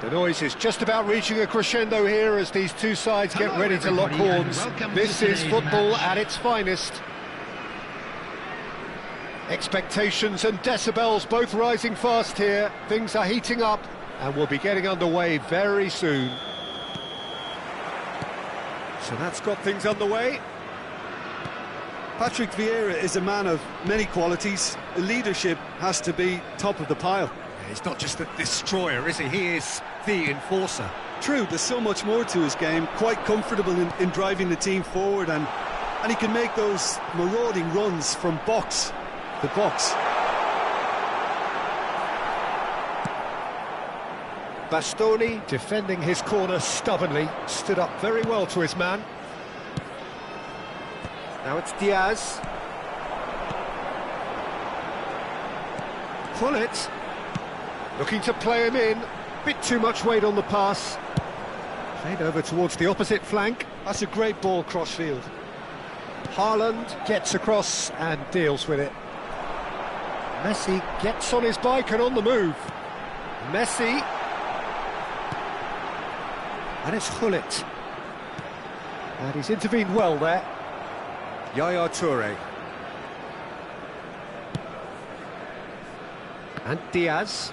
The noise is just about reaching a crescendo here as these two sides get ready to lock horns. This is football at its finest. Expectations and decibels both rising fast here. Things are heating up and we'll be getting underway very soon. So that's got things underway. Patrick Vieira is a man of many qualities. Leadership has to be top of the pile. He's not just a destroyer, is he? He is the enforcer. True, there's so much more to his game. Quite comfortable in driving the team forward, and he can make those marauding runs from box to box. Bastoni, defending his corner stubbornly, stood up very well to his man. Now it's Diaz. Pullet. Looking to play him in. Bit too much weight on the pass. Played over towards the opposite flank. That's a great ball cross-field. Haaland gets across and deals with it. Messi gets on his bike and on the move. Messi. And it's Gullit. And he's intervened well there. Yaya Toure. And Diaz.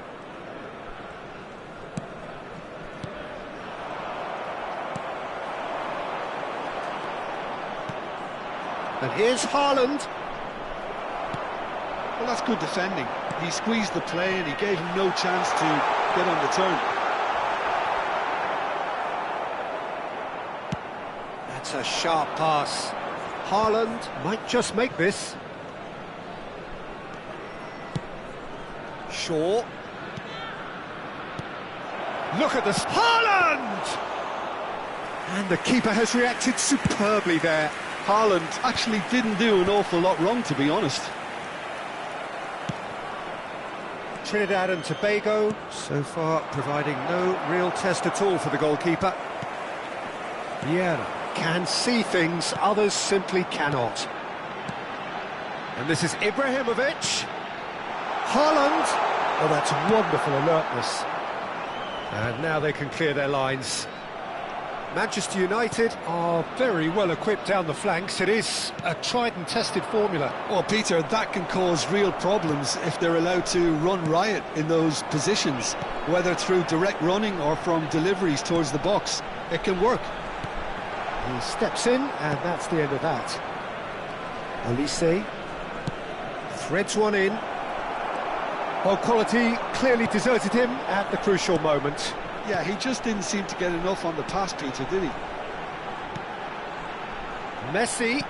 And here's Haaland. Well, that's good defending. He squeezed the play and he gave him no chance to get on the turn. That's a sharp pass. Haaland might just make this. Shaw. Look at this. Haaland! And the keeper has reacted superbly there. Haaland actually didn't do an awful lot wrong, to be honest. Trinidad and Tobago, so far providing no real test at all for the goalkeeper. Vieira can see things, others simply cannot. And this is Ibrahimovic. Haaland. Oh, that's wonderful alertness. And now they can clear their lines. Manchester United are very well equipped down the flanks. It is a tried and tested formula. Well, Peter, that can cause real problems if they're allowed to run riot in those positions, whether through direct running or from deliveries towards the box. It can work. He steps in, and that's the end of that. Olise threads one in. Well, quality clearly deserted him at the crucial moment. Yeah, he just didn't seem to get enough on the pass, Peter, did he? Messi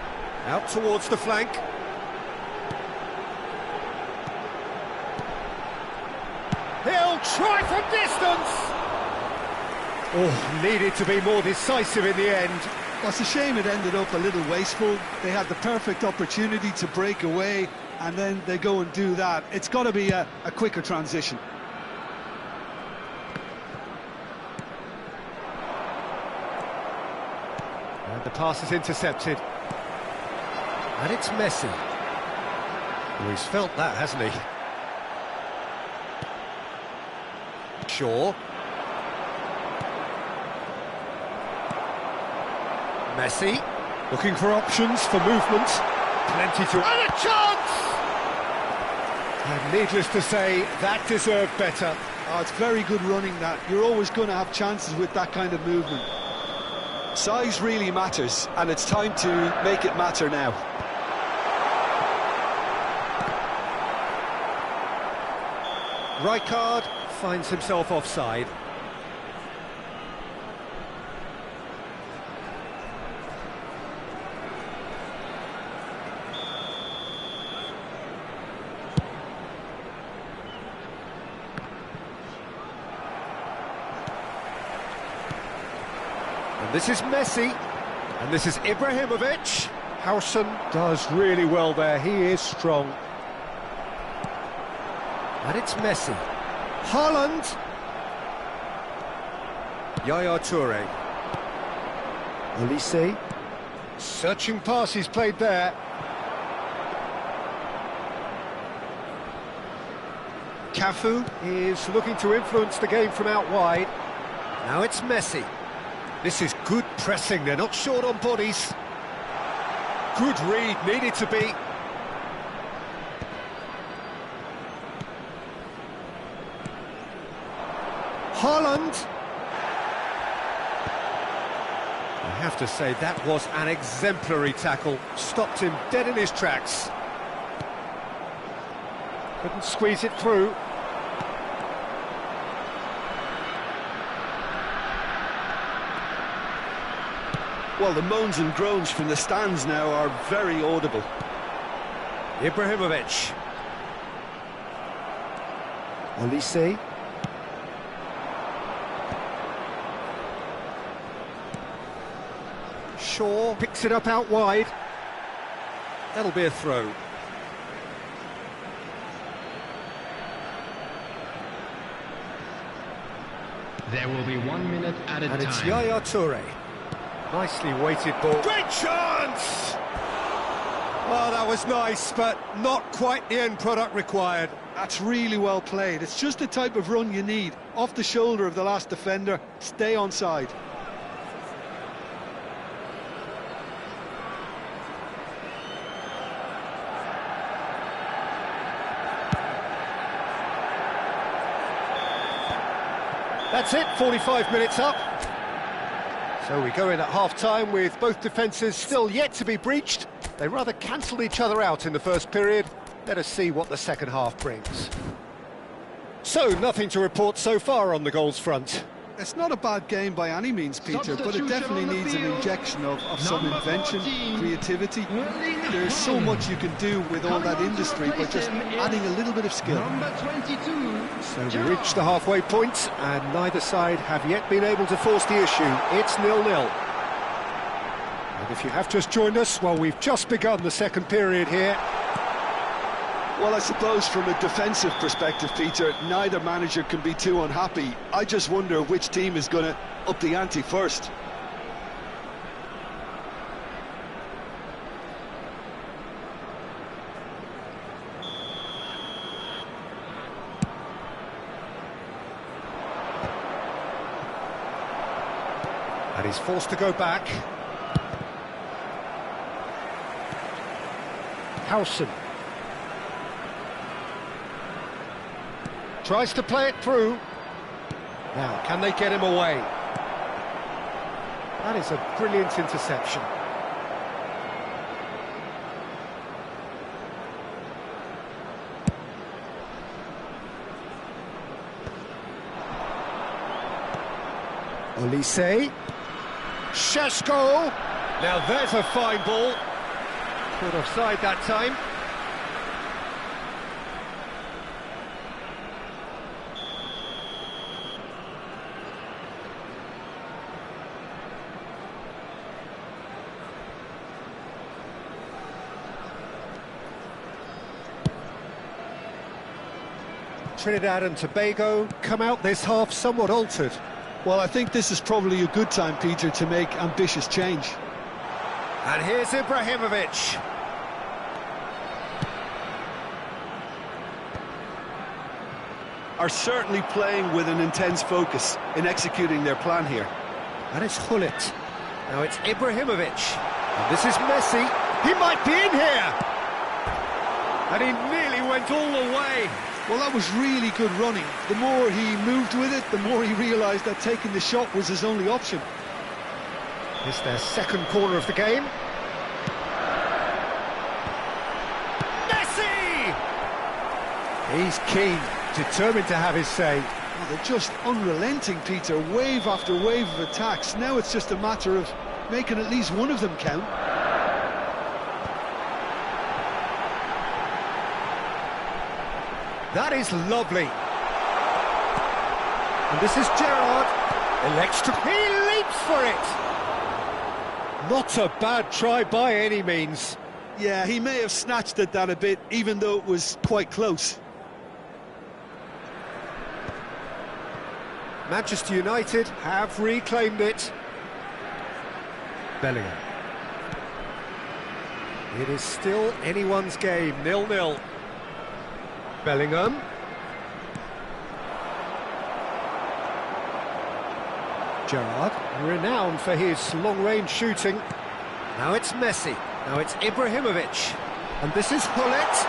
out towards the flank. He'll try from distance. Oh, needed to be more decisive in the end. Well, it's a shame it ended up a little wasteful. They had the perfect opportunity to break away, and then they go and do that. It's got to be a quicker transition. And the pass is intercepted. And it's Messi. Oh, he's felt that, hasn't he? Shaw. Messi, looking for options for movement. Plenty to... And a chance! And needless to say, that deserved better. Oh, it's very good running, that. You're always going to have chances with that kind of movement. Size really matters, and it's time to make it matter now. Rijkaard finds himself offside. And this is Messi, and this is Ibrahimovic. Howson does really well there, he is strong. And it's Messi. Haaland. Yaya Toure. Olise. Searching pass he's played there. Cafu is looking to influence the game from out wide. Now it's Messi. This is good pressing, they're not short on bodies. Good read, needed to be. Haaland. I have to say, that was an exemplary tackle. Stopped him dead in his tracks. Couldn't squeeze it through. Well, the moans and groans from the stands now are very audible. Ibrahimovic. Olise. Shaw picks it up out wide. That'll be a throw. There will be 1 minute added time. And it's Yaya Toure. Nicely weighted ball. Great chance! Oh, that was nice, but not quite the end product required. That's really well played. It's just the type of run you need. Off the shoulder of the last defender, stay onside. That's it, 45 minutes up. So we go in at half-time with both defences still yet to be breached. They rather cancelled each other out in the first period. Let us see what the second half brings. So, nothing to report so far on the goals front. It's not a bad game by any means, Peter, but it definitely needs an injection of some invention, creativity. There's so much you can do with all that industry by just adding a little bit of skill. So we reach the halfway point, and neither side have yet been able to force the issue. It's 0-0. And if you have just joined us, well, we've just begun the second period here. Well, I suppose from a defensive perspective, Peter, neither manager can be too unhappy. I just wonder which team is going to up the ante first. And he's forced to go back. Howson. Tries to play it through. Now, can they get him away? That is a brilliant interception. Olise. Sheshko. Now there's a fine ball. Caught offside that time. Trinidad and Tobago come out this half somewhat altered. Well, I think this is probably a good time, Peter, to make ambitious change. And here's Ibrahimovic. Are certainly playing with an intense focus in executing their plan here. And it's Hullet. Now it's Ibrahimovic. And this is Messi. He might be in here. And he nearly went all the way. Well, that was really good running. The more he moved with it, the more he realised that taking the shot was his only option. It's their second corner of the game. Messi! He's keen, determined to have his say. Well, they're just unrelenting, Peter. Wave after wave of attacks. Now it's just a matter of making at least one of them count. That is lovely. And this is Gerrard. Elects to... He leaps for it! Not a bad try by any means. Yeah, he may have snatched at that a bit, even though it was quite close. Manchester United have reclaimed it. Bellingham. It is still anyone's game, 0-0. Bellingham. Gerrard, renowned for his long-range shooting. Now it's Messi, now it's Ibrahimovic, and this is Hullet.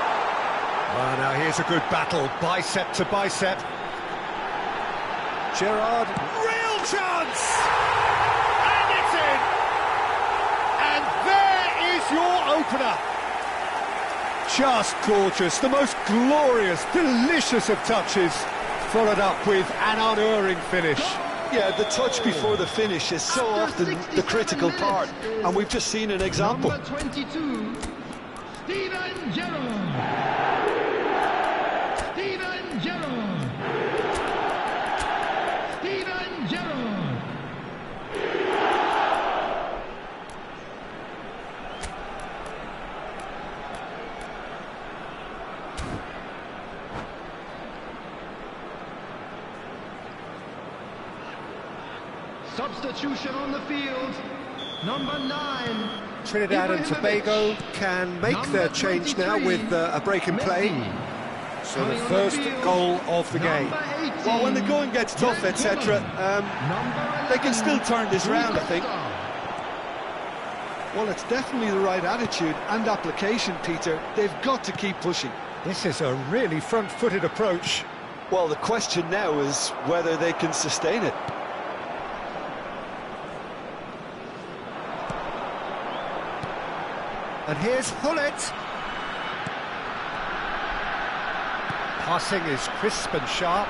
Oh, now here's a good battle, bicep to bicep. Gerrard, real chance! And it's in! And there is your opener. Just gorgeous, the most glorious, delicious of touches, followed up with an unerring finish. Yeah, the touch before the finish is so often the critical part, and we've just seen an example. Number 22, Steven Gerrard. Steven Gerrard. Steven Gerrard. Substitution on the field, number 9. Trinidad and Tobago can make their change now with a break in play. So the first goal of the game. Well, when the going gets tough, etc., they can still turn this round, I think. Well, it's definitely the right attitude and application, Peter. They've got to keep pushing. This is a really front-footed approach. Well, the question now is whether they can sustain it. And here's Hullet. Passing is crisp and sharp.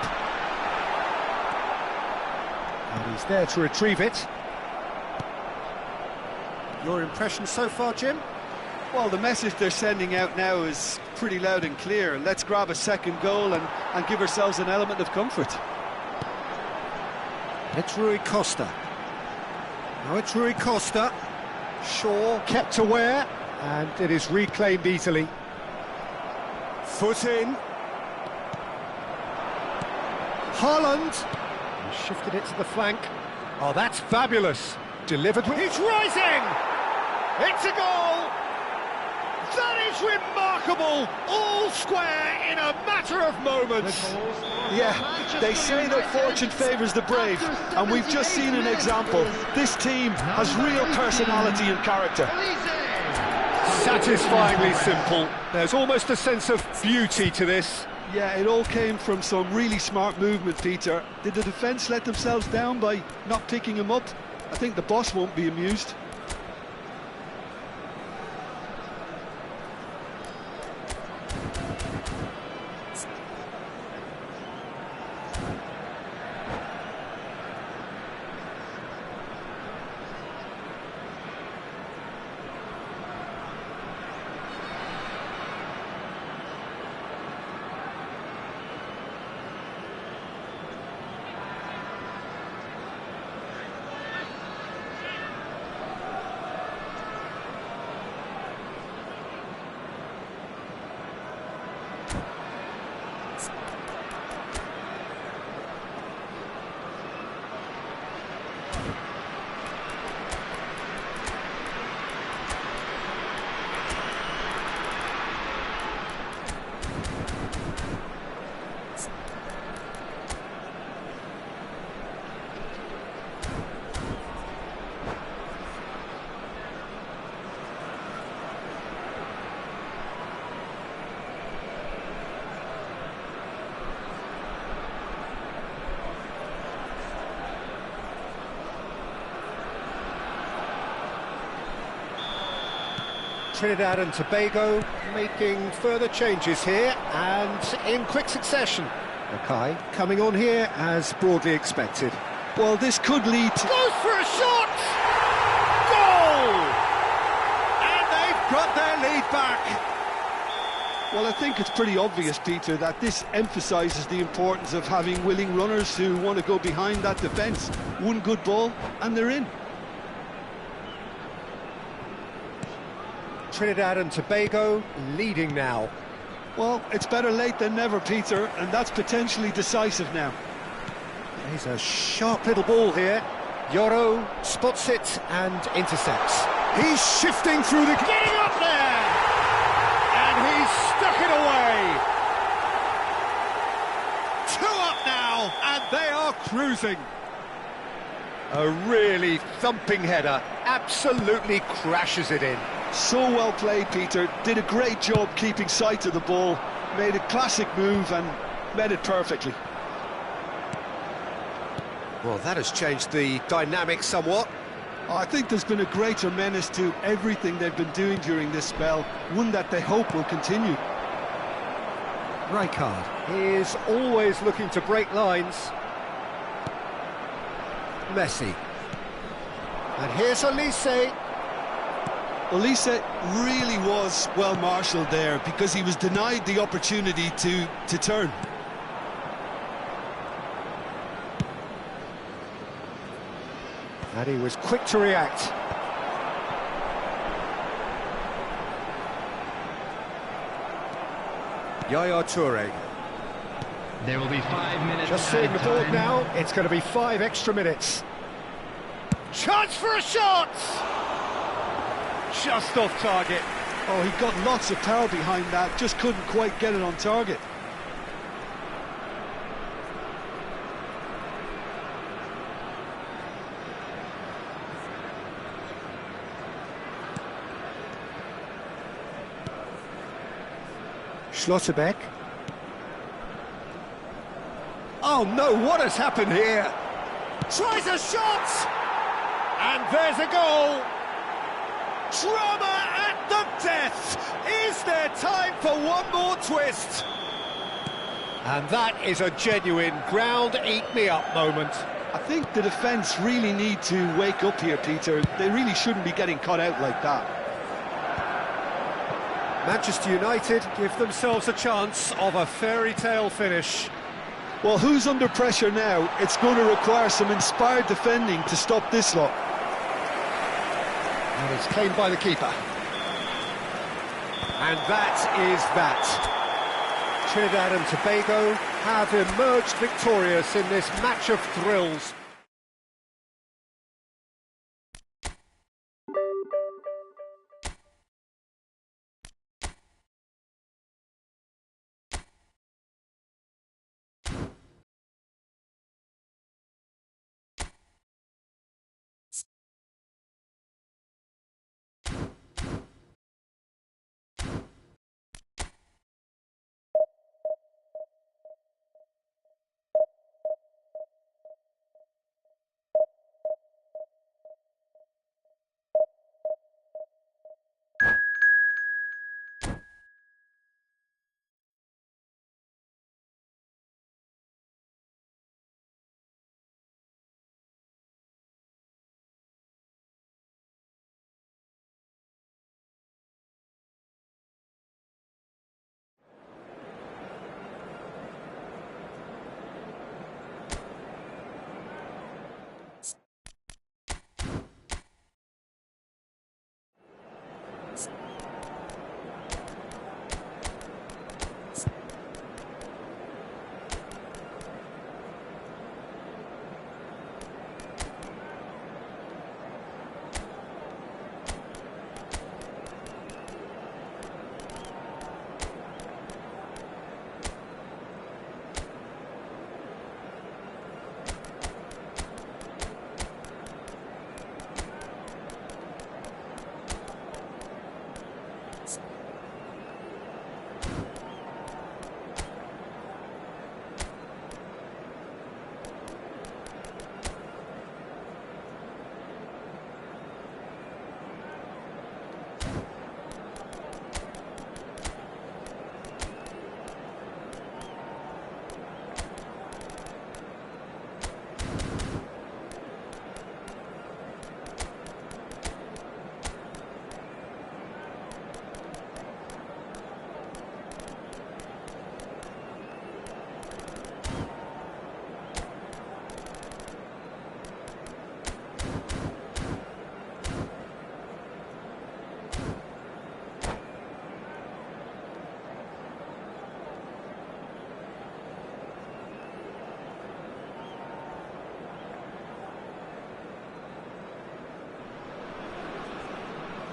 And he's there to retrieve it. Your impression so far, Jim? Well, the message they're sending out now is pretty loud and clear. Let's grab a second goal and give ourselves an element of comfort. It's Rui Costa. Now it's Rui Costa. Shaw kept aware. And it is reclaimed easily. Foot in. Haaland. He shifted it to the flank. Oh, that's fabulous. Delivered with... He's rising! It's a goal! That is remarkable! All square in a matter of moments. Yeah, they say that fortune favours the brave, and we've just seen an example. This team has real personality and character. Satisfyingly simple. There's almost a sense of beauty to this. Yeah, it all came from some really smart movement, Peter. Did the defence let themselves down by not picking him up? I think the boss won't be amused. Trinidad and Tobago making further changes here, and in quick succession. Mackay coming on here as broadly expected. Well, this could lead to... Goes for a shot! Goal! And they've got their lead back. Well, I think it's pretty obvious, Peter, that this emphasises the importance of having willing runners who want to go behind that defence. One good ball, and they're in. Trinidad and Tobago leading now. Well, it's better late than never, Peter, and that's potentially decisive now. There's a sharp little ball here. Yoro spots it and intercepts. He's shifting through the... Getting up there! And he's stuck it away! 2 up now, and they are cruising. A really thumping header, absolutely crashes it in. So well played, Peter. Did a great job keeping sight of the ball, made a classic move and met it perfectly. Well, that has changed the dynamic somewhat. I think there's been a greater menace to everything they've been doing during this spell, one that they hope will continue. Rijkaard is always looking to break lines. Messi. And here's Olise. Olise really was well marshalled there because he was denied the opportunity to turn. And he was quick to react. Yaya Toure. There will be 5 minutes. Just seeing the board now, it's going to be 5 extra minutes. Chance for a shot! Just off target. Oh, he got lots of power behind that, just couldn't quite get it on target. Schlotterbeck. Oh no, what has happened here? Tries a shot! And there's a goal! Drama at the death! Is there time for one more twist? And that is a genuine ground-eat-me-up moment. I think the defence really need to wake up here, Peter. They really shouldn't be getting caught out like that. Manchester United give themselves a chance of a fairy tale finish. Well, who's under pressure now? It's going to require some inspired defending to stop this lot. And it's claimed by the keeper. And that is that. Trinidad and Tobago have emerged victorious in this match of thrills.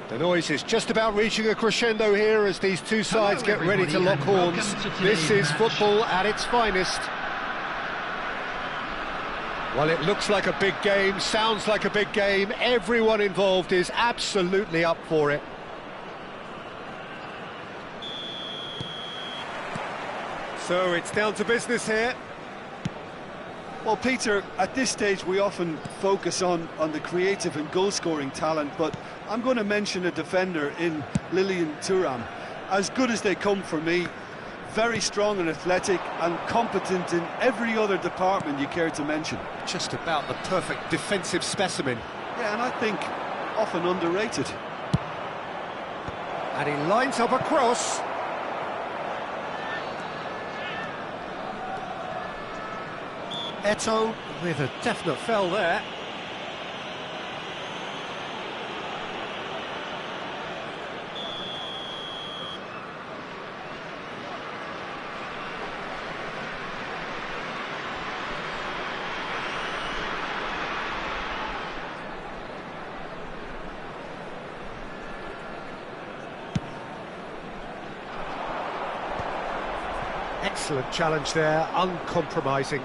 The noise is just about reaching a crescendo here as these two sides get ready to lock horns. This is football at its finest. Well, it looks like a big game, sounds like a big game. Everyone involved is absolutely up for it. So it's down to business here. Well, Peter, at this stage we often focus on the creative and goal-scoring talent, but I'm going to mention a defender in Tryin. As good as they come for me, very strong and athletic and competent in every other department you care to mention. Just about the perfect defensive specimen. Yeah, and I think often underrated. And he lines up a cross. Eto'o with a definite fell there. Excellent challenge there, uncompromising.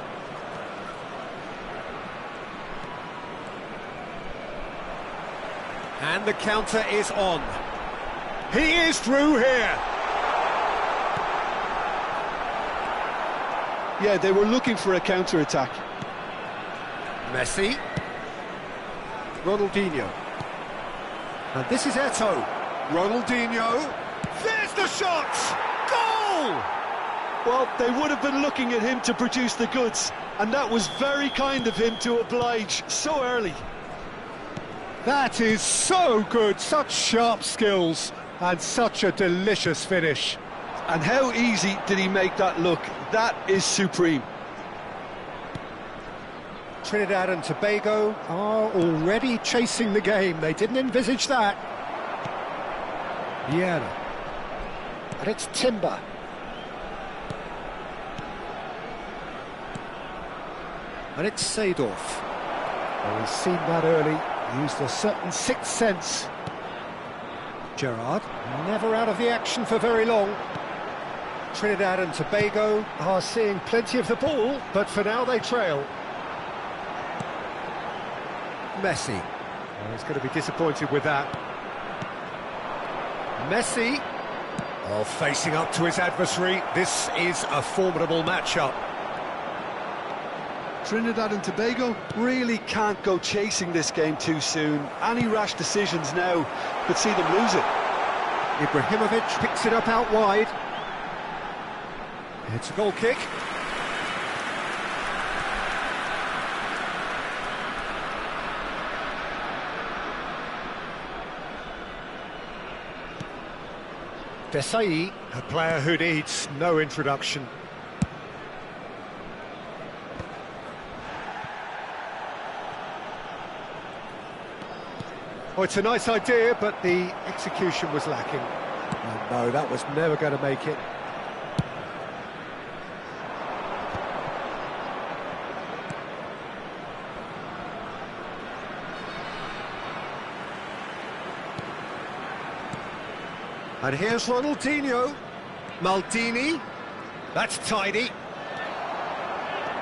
And the counter is on. He is through here. Yeah, they were looking for a counter-attack. Messi. Ronaldinho. And this is Eto'o. Ronaldinho. There's the shot! Goal! Well, they would have been looking at him to produce the goods, and that was very kind of him to oblige so early. That is so good, such sharp skills, and such a delicious finish. And how easy did he make that look? That is supreme. Trinidad and Tobago are already chasing the game. They didn't envisage that. Vieira. And it's Timber. And it's Seedorf. Well, he's seen that early. Used a certain sixth sense. Gerrard, never out of the action for very long. Trinidad and Tobago are seeing plenty of the ball, but for now they trail. Messi. Well, he's going to be disappointed with that. Messi. Oh, facing up to his adversary. This is a formidable matchup. Trinidad and Tobago really can't go chasing this game too soon. Any rash decisions now could see them lose it. Ibrahimovic picks it up out wide. It's a goal kick. Desai, a player who needs no introduction. Oh, it's a nice idea, but the execution was lacking. Oh, no, that was never going to make it. And here's Ronaldinho. Maldini. That's tidy.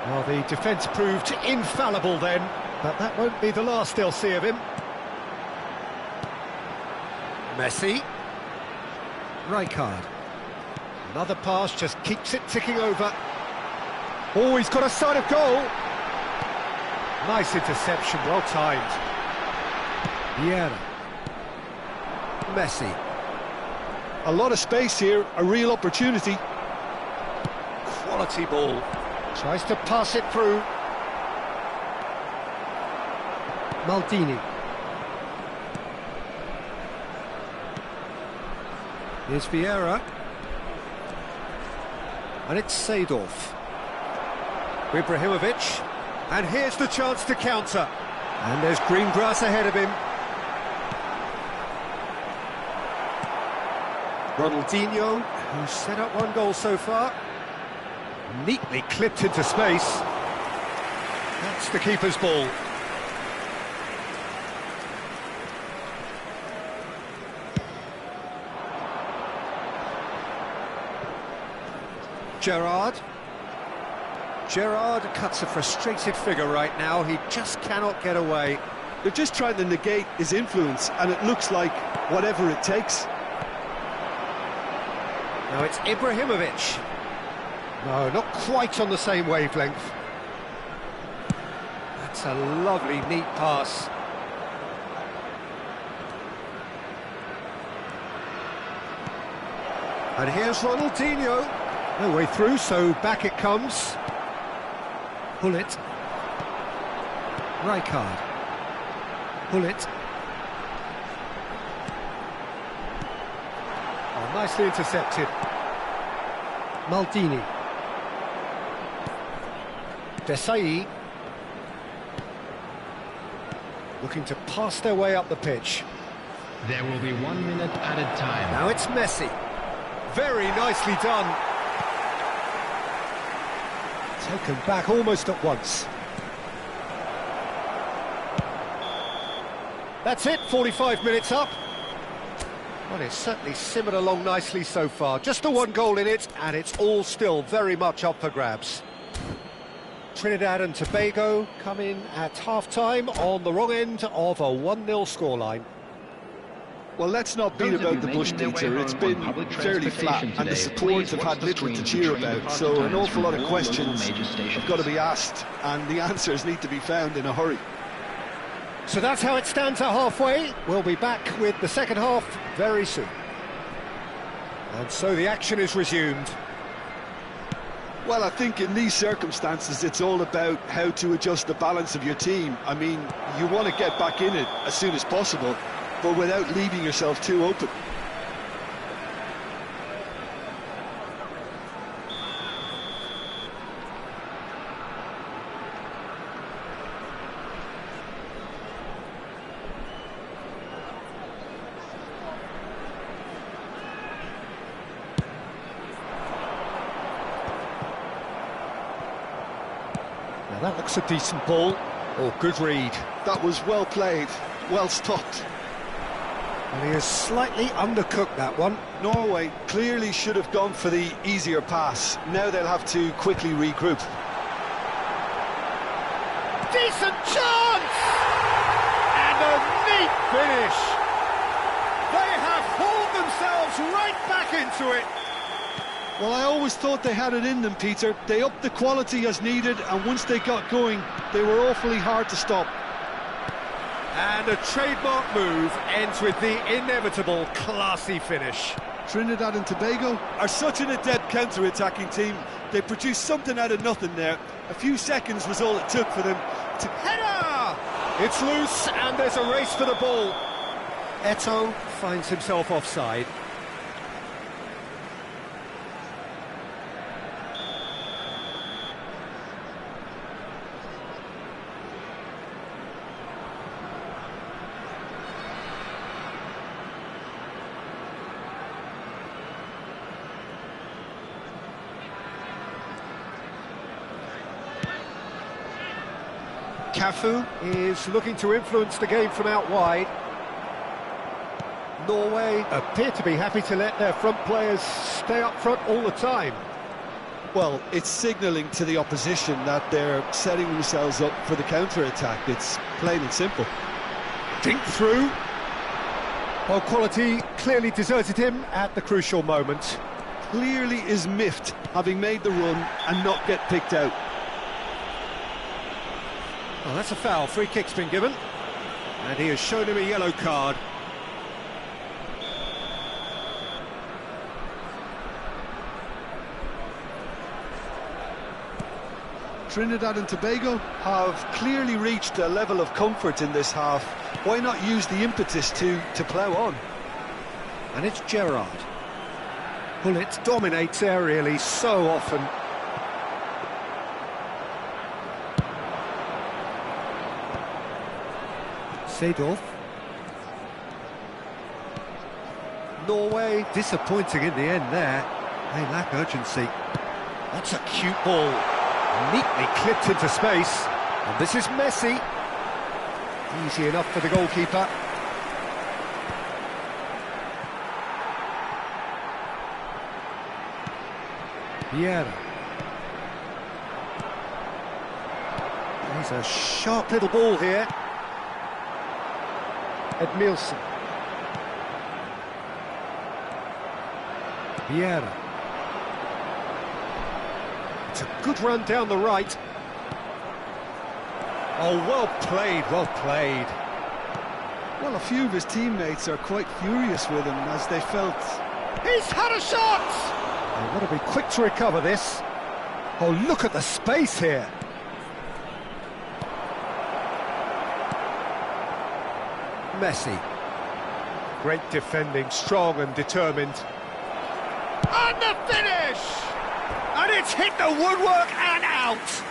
Well, the defence proved infallible then, but that won't be the last they'll see of him. Messi. Rijkaard. Another pass just keeps it ticking over. Oh, he's got a sight of goal. Nice interception, well timed. Vieira. Messi. A lot of space here, a real opportunity. Quality ball. Tries to pass it through. Maldini. Here's Vieira. And it's Seedorf. Ibrahimovic. And here's the chance to counter. And there's green grass ahead of him. Ronaldinho, who's set up one goal so far. Neatly clipped into space. That's the keeper's ball. Gerrard. Gerrard cuts a frustrated figure right now. He just cannot get away. They're just trying to negate his influence, and it looks like whatever it takes. Now it's Ibrahimovic. No, not quite on the same wavelength. That's a lovely, neat pass. And here's Ronaldinho. No way through, so back it comes. Pull it. Rijkaard. Pull it. Oh, nicely intercepted. Maldini. Desai. Looking to pass their way up the pitch. There will be 1 minute added time. Now it's Messi. Very nicely done. Taken back almost at once. That's it, 45 minutes up. Well, it's certainly simmered along nicely so far. Just the one goal in it, and it's all still very much up for grabs. Trinidad and Tobago come in at half-time on the wrong end of a 1-0 scoreline. Well, let's not beat about the bush, Peter. It's been fairly flat, and the supporters have had little to cheer about, so an awful lot of questions have got to be asked, and the answers need to be found in a hurry. So that's how it stands at halfway. We'll be back with the second half very soon. And so the action is resumed. Well, I think in these circumstances, it's all about how to adjust the balance of your team. I mean, you want to get back in it as soon as possible, but without leaving yourself too open. Now that looks a decent ball. Oh, good read. That was well played, well stopped. And he has slightly undercooked that one. Norway clearly should have gone for the easier pass. Now they'll have to quickly regroup. Decent chance! And a neat finish! They have hauled themselves right back into it. Well, I always thought they had it in them, Peter. They upped the quality as needed, and once they got going, they were awfully hard to stop. And a trademark move ends with the inevitable classy finish. Trinidad and Tobago are such an adept counter-attacking team. They produced something out of nothing there. A few seconds was all it took for them to... Header! It's loose and there's a race for the ball. Eto'o finds himself offside. Cafu is looking to influence the game from out wide. Norway appear to be happy to let their front players stay up front all the time. Well, it's signalling to the opposition that they're setting themselves up for the counter-attack. It's plain and simple. Dink through. Well, quality clearly deserted him at the crucial moment. Clearly is miffed, having made the run and not get picked out. Well, that's a foul. Free kick's been given. And he has shown him a yellow card. Trinidad and Tobago have clearly reached a level of comfort in this half. Why not use the impetus to plough on? And it's Gerrard. Bullet dominates aerially so often. Seedorf. Norway disappointing in the end there. They lack urgency. That's a cute ball. Neatly clipped into space. And this is Messi. Easy enough for the goalkeeper. Vieira. He's a sharp little ball here. Edmilson. Vieira. It's a good run down the right. Oh, well played, well played. Well, a few of his teammates are quite furious with him as they felt... He's had a shot! They've got to be quick to recover this. Oh, look at the space here. Messi. Great defending, strong and determined. And the finish! And it's hit the woodwork and out!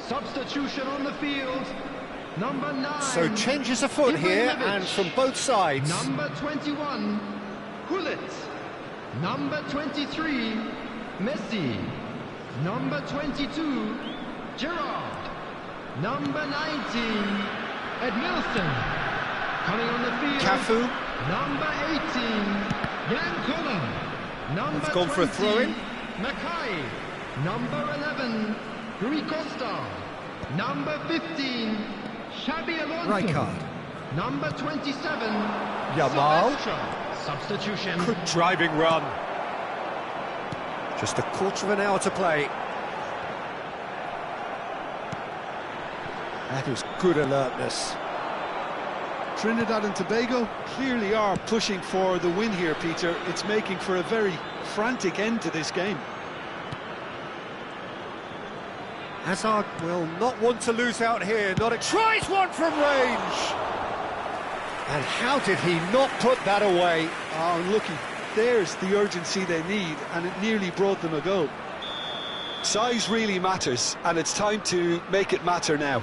Substitution on the field. Number 9. So changes afoot here and from both sides. Number 21, Hullet. Number 23, Messi. Number 22, Gerrard. Number 19, Edmilson. Coming on the field. Cafu. Number 18, Jan. Number It's gone for a 20, throw-in. Mackay. Number 11, Rui Costa. Number 15, Xabi Alonso. Rijkaard. Number 27, Yamal. Silvestre. Substitution. Good driving run. Just a quarter of an hour to play. That is good alertness. Trinidad and Tobago clearly are pushing for the win here, Peter. It's making for a very frantic end to this game. Hazard will not want to lose out here. Tries one from range. And how did he not put that away? Oh, looky, there's the urgency they need, and it nearly brought them a goal. Size really matters, and it's time to make it matter now.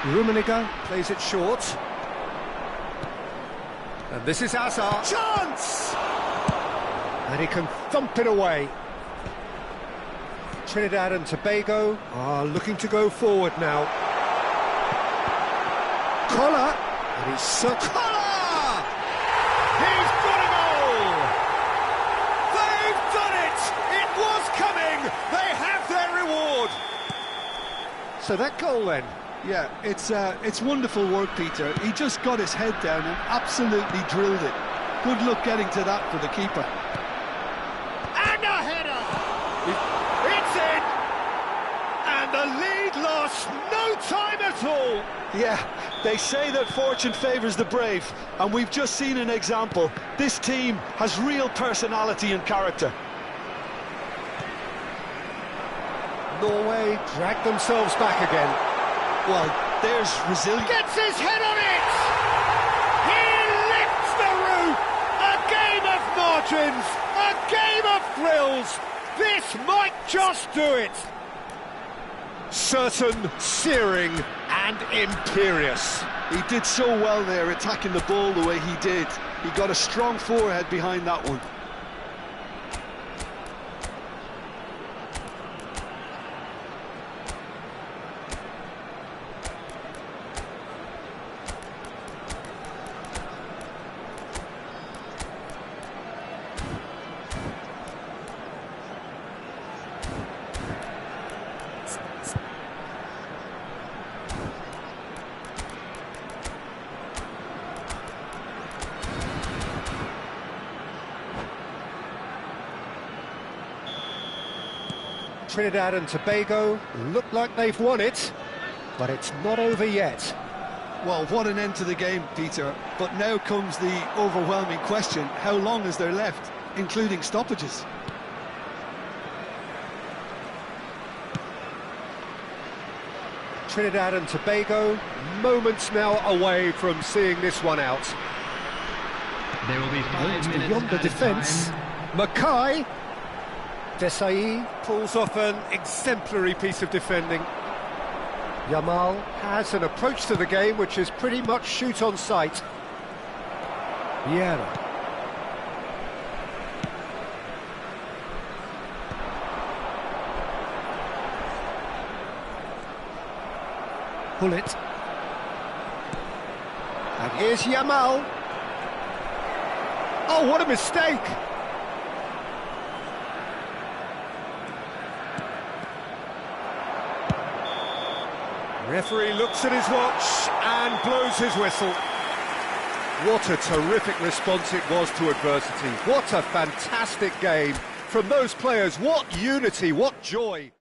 Rummenigge plays it short. And this is Hazard. Chance! And he can thump it away. Trinidad and Tobago are looking to go forward now. Collar! And he's so... Collar! He's got a goal! They've done it! It was coming! They have their reward! So that goal then? Yeah, it's wonderful work, Peter. He just got his head down and absolutely drilled it. Good luck getting to that for the keeper. And a header! It's in! And the lead lost no time at all! Yeah, they say that fortune favours the brave, and we've just seen an example. This team has real personality and character. Norway drag themselves back again. Well, there's resilience. Gets his head on it! He lifts the roof! A game of margins! A game of thrills! This might just do it! Certain, searing and imperious. He did so well there, attacking the ball the way he did. He got a strong forehead behind that one. Trinidad and Tobago look like they've won it, but it's not over yet. Well, what an end to the game, Peter. But now comes the overwhelming question: how long is there left, including stoppages? Trinidad and Tobago, moments now away from seeing this one out. There will be 5 minutes Beyond the added defence, time. Mackay. Desai pulls off an exemplary piece of defending. Yamal has an approach to the game which is pretty much shoot on sight. Vieira. Pull it. And here's Yamal. Oh, what a mistake! Referee looks at his watch and blows his whistle. What a terrific response it was to adversity. What a fantastic game from those players. What unity, what joy.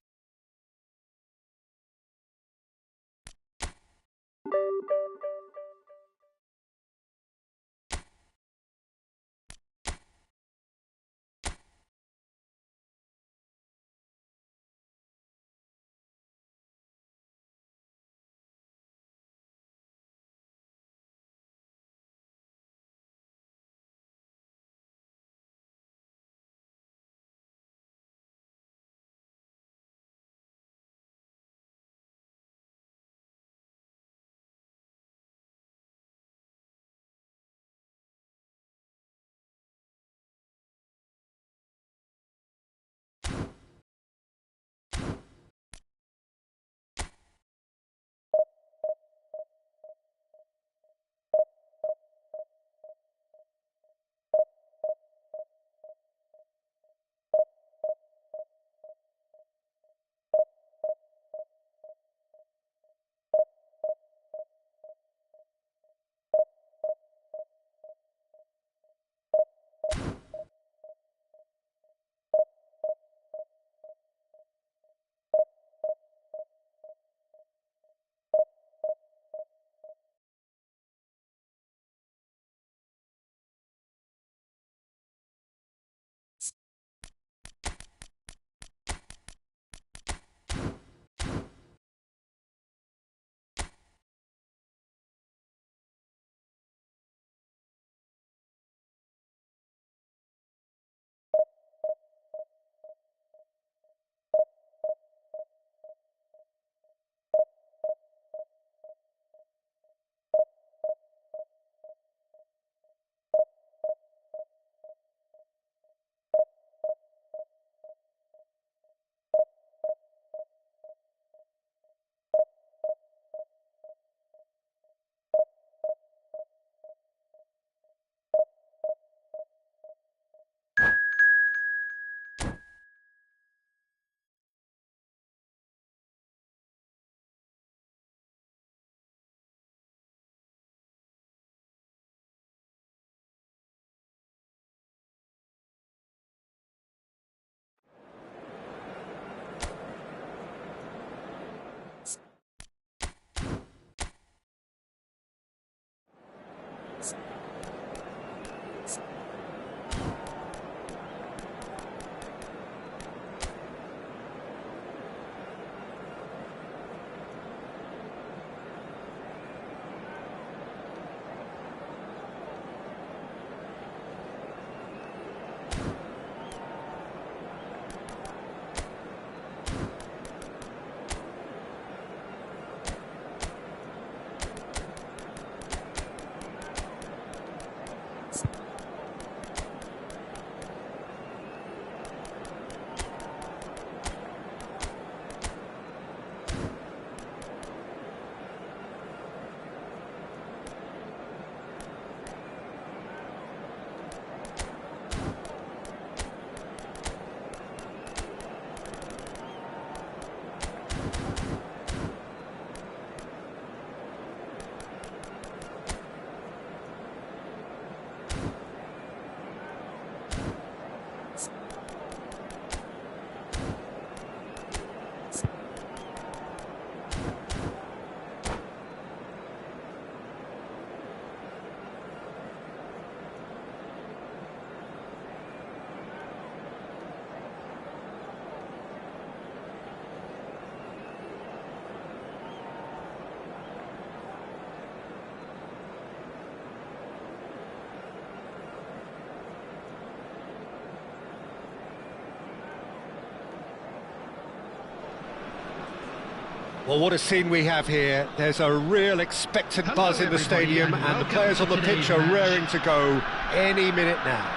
Well, what a scene we have here. There's a real expectant buzz in the stadium, and the players on the pitch are raring to go any minute now.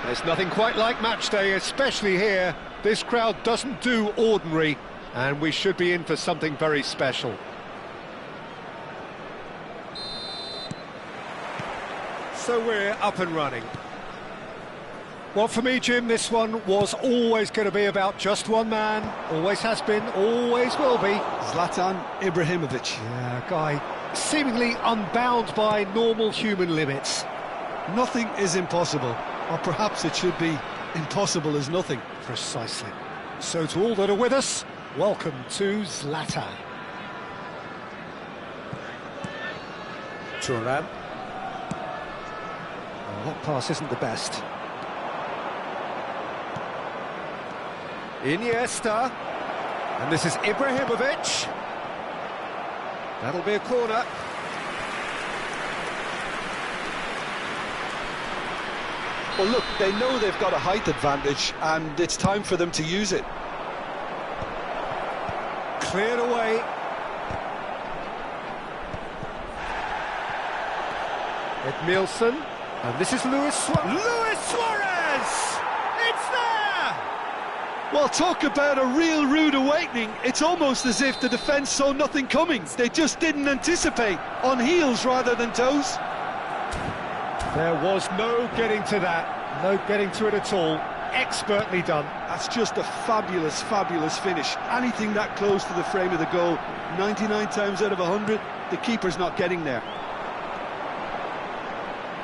There's nothing quite like match day, especially here. This crowd doesn't do ordinary, and we should be in for something very special. So we're up and running. Well, for me, Jim, this one was always going to be about just one man. Always has been, always will be. Zlatan Ibrahimovic. Yeah, guy seemingly unbound by normal human limits. Nothing is impossible, or perhaps it should be impossible as nothing. Precisely. So to all that are with us, welcome to Zlatan. Tryin. Oh, that pass isn't the best. Iniesta, and this is Ibrahimovic. That'll be a corner. Well, look, they know they've got a height advantage, and it's time for them to use it. Cleared away. Edmilson, and this is Luis Suarez! It's there! Well, talk about a real rude awakening. It's almost as if the defence saw nothing coming. They just didn't anticipate, on heels rather than toes. There was no getting to that, no getting to it at all. Expertly done. That's just a fabulous, fabulous finish. Anything that close to the frame of the goal, 99 times out of 100, the keeper's not getting there.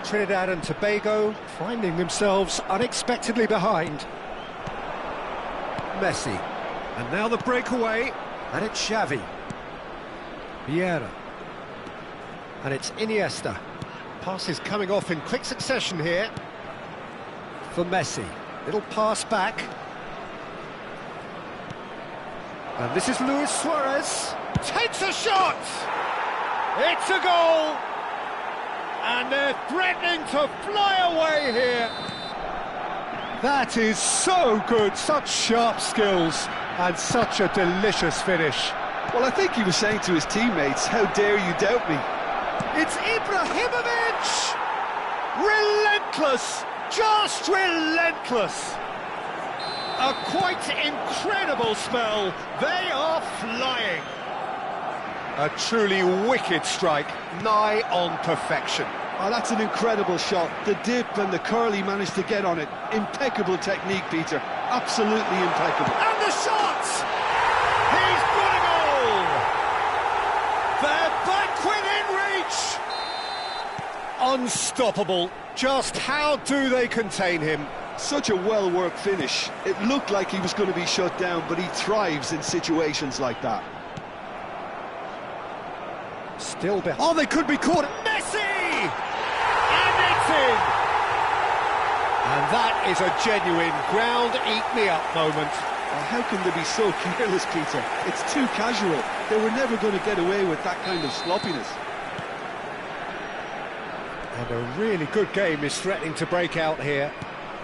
Trinidad and Tobago finding themselves unexpectedly behind. Messi, and now the breakaway, and it's Xavi. Vieira, and it's Iniesta. Passes coming off in quick succession here for Messi. Little pass back, and this is Luis Suarez. Takes a shot. It's a goal, and they're threatening to fly away here. That is so good, such sharp skills, and such a delicious finish. Well, I think he was saying to his teammates, how dare you doubt me? It's Ibrahimovic! Relentless, just relentless. A quite incredible spell. They are flying. A truly wicked strike, nigh on perfection. Oh, that's an incredible shot. The dip and the curl he managed to get on it. Impeccable technique, Peter. Absolutely impeccable. And the shot! He's got a goal! They're back within reach! Unstoppable. Just how do they contain him? Such a well-worked finish. It looked like he was going to be shut down, but he thrives in situations like that. Still behind. Oh, they could be caught. Messi! And it's in! And that is a genuine ground-eat-me-up moment. Oh, how can they be so careless, Peter? It's too casual. They were never going to get away with that kind of sloppiness. And a really good game is threatening to break out here.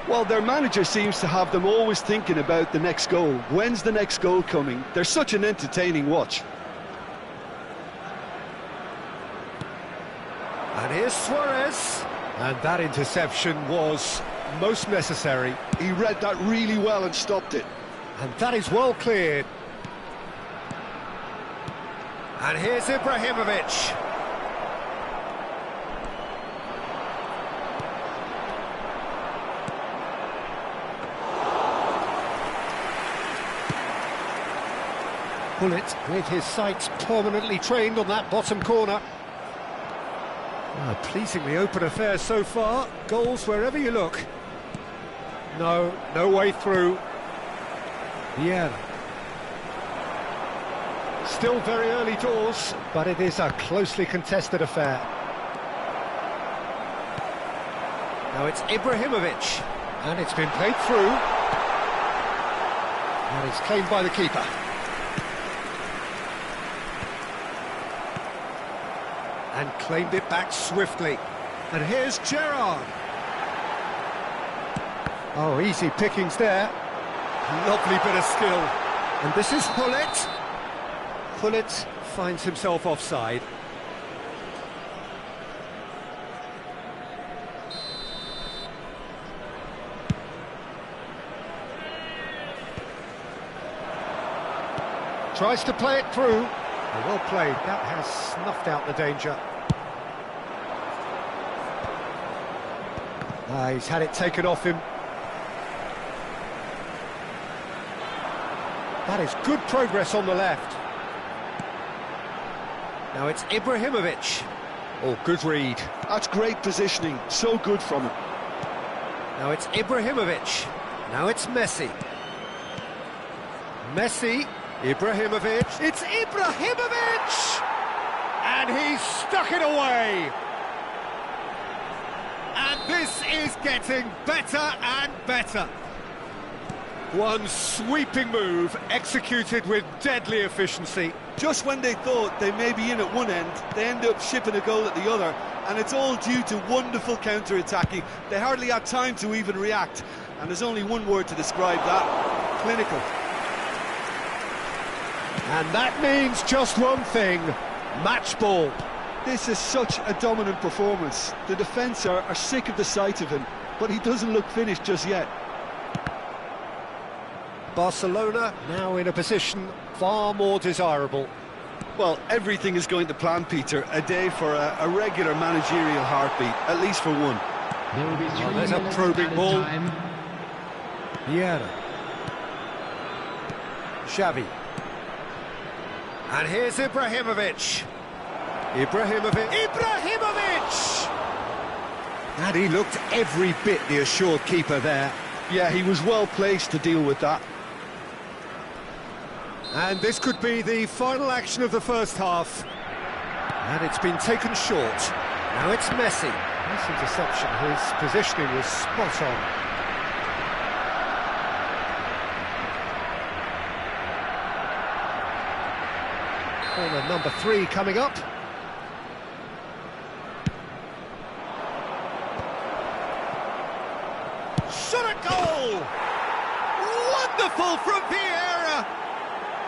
Well, their manager seems to have them always thinking about the next goal. When's the next goal coming? They're such an entertaining watch. And here's Suarez. And that interception was most necessary. He read that really well and stopped it. And that is well cleared. And here's Ibrahimovic. Bullet with his sights permanently trained on that bottom corner. A pleasingly open affair so far. Goals wherever you look. No way through. Vieira. Still very early doors, but it is a closely contested affair. Now it's Ibrahimovic, and it's been played through. And it's claimed by the keeper. And claimed it back swiftly. And here's Gerrard. Oh, easy pickings there. Lovely bit of skill. And this is Hullet. Hullet finds himself offside. Tries to play it through. Well played, that has snuffed out the danger. He's had it taken off him. That is good progress on the left. Now it's Ibrahimovic. Oh, good read. That's great positioning, so good from him. Now it's Ibrahimovic. Now it's Messi. Messi. Ibrahimovic, it's Ibrahimovic! And he's stuck it away! And this is getting better and better. One sweeping move, executed with deadly efficiency. Just when they thought they may be in at one end, they end up shipping a goal at the other, and it's all due to wonderful counter-attacking. They hardly had time to even react, and there's only one word to describe that: clinical. And that means just one thing: match ball. This is such a dominant performance. The defence are sick of the sight of him, but he doesn't look finished just yet. Barcelona now in a position far more desirable. Well, everything is going to plan, Peter. A day for a regular managerial heartbeat, at least for one. There will be 3 there's a minutes probing added ball. time. Vieira. Xavi. And here's Ibrahimovic. Ibrahimovic! And he looked every bit the assured keeper there. Yeah, he was well placed to deal with that. And this could be the final action of the first half. And it's been taken short. Now it's Messi. Nice interception, his positioning was spot on. Corner number 3 coming up. Shot at goal! Wonderful from Vieira!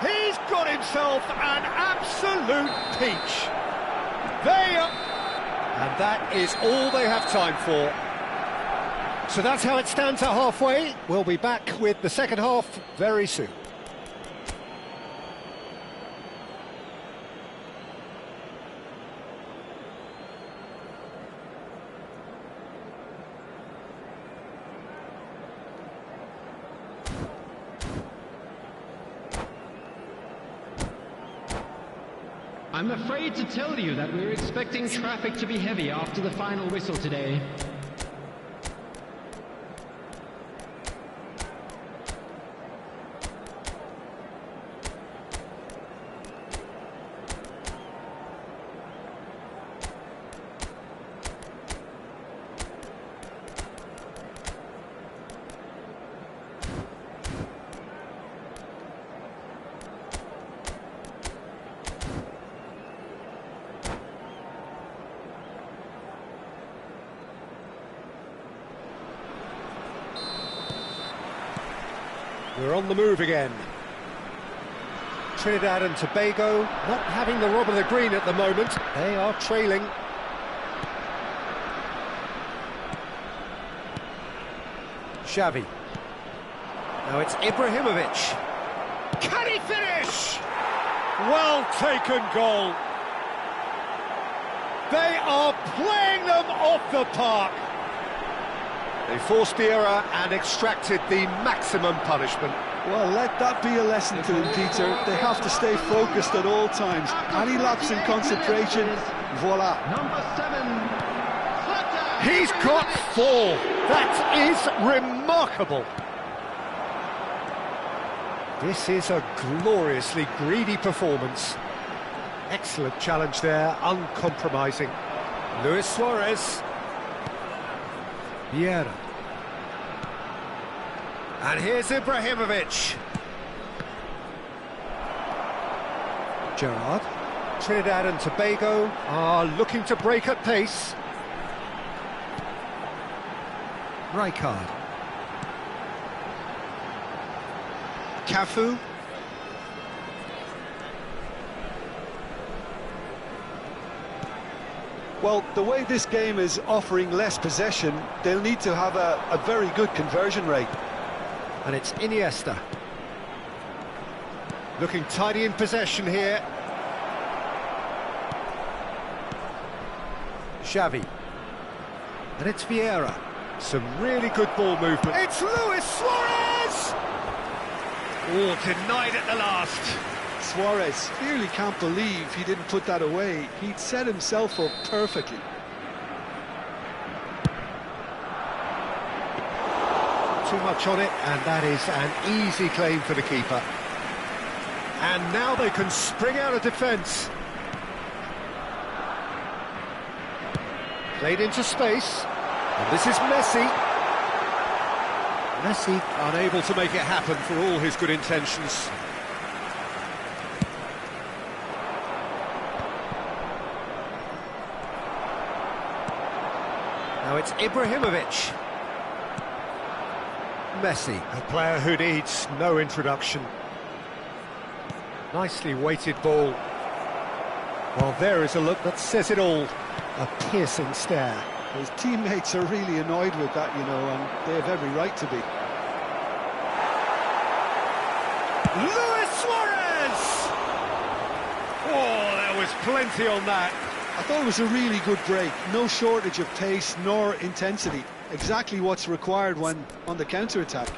He's got himself an absolute peach. And that is all they have time for. So that's how it stands at halfway. We'll be back with the second half very soon. I'm afraid to tell you that we're expecting traffic to be heavy after the final whistle today. We're on the move again. Trinidad and Tobago not having the rob of the green at the moment. They are trailing. Xavi. Now it's Ibrahimovic. Can he finish? Well taken goal. They are playing them off the park. They forced the error and extracted the maximum punishment. Well, let that be a lesson to them, Peter. They have to stay focused at all times. Any lapse in concentration, voila. Number 7. He's got 4. That is remarkable. This is a gloriously greedy performance. Excellent challenge there, uncompromising. Luis Suarez. Vieira. And here's Ibrahimovic. Gerrard. Trinidad and Tobago are looking to break at pace. Rijkaard. Cafu. Well, the way this game is offering less possession, they'll need to have a very good conversion rate. And it's Iniesta. Looking tidy in possession here. Xavi. And it's Vieira. Some really good ball movement. It's Luis Suarez! Oh, denied at the last. Suarez clearly can't believe he didn't put that away. He'd set himself up perfectly. Too much on it, and that is an easy claim for the keeper. And now they can spring out of defence. Played into space, and this is Messi. Messi unable to make it happen for all his good intentions. Now it's Ibrahimovic. Messi, a player who needs no introduction. Nicely weighted ball. Well, there is a look that says it all. A piercing stare. His teammates are really annoyed with that, you know, and they have every right to be. Luis Suarez! Oh, there was plenty on that. I thought it was a really good break. No shortage of pace nor intensity. Exactly what's required when on the counter-attack.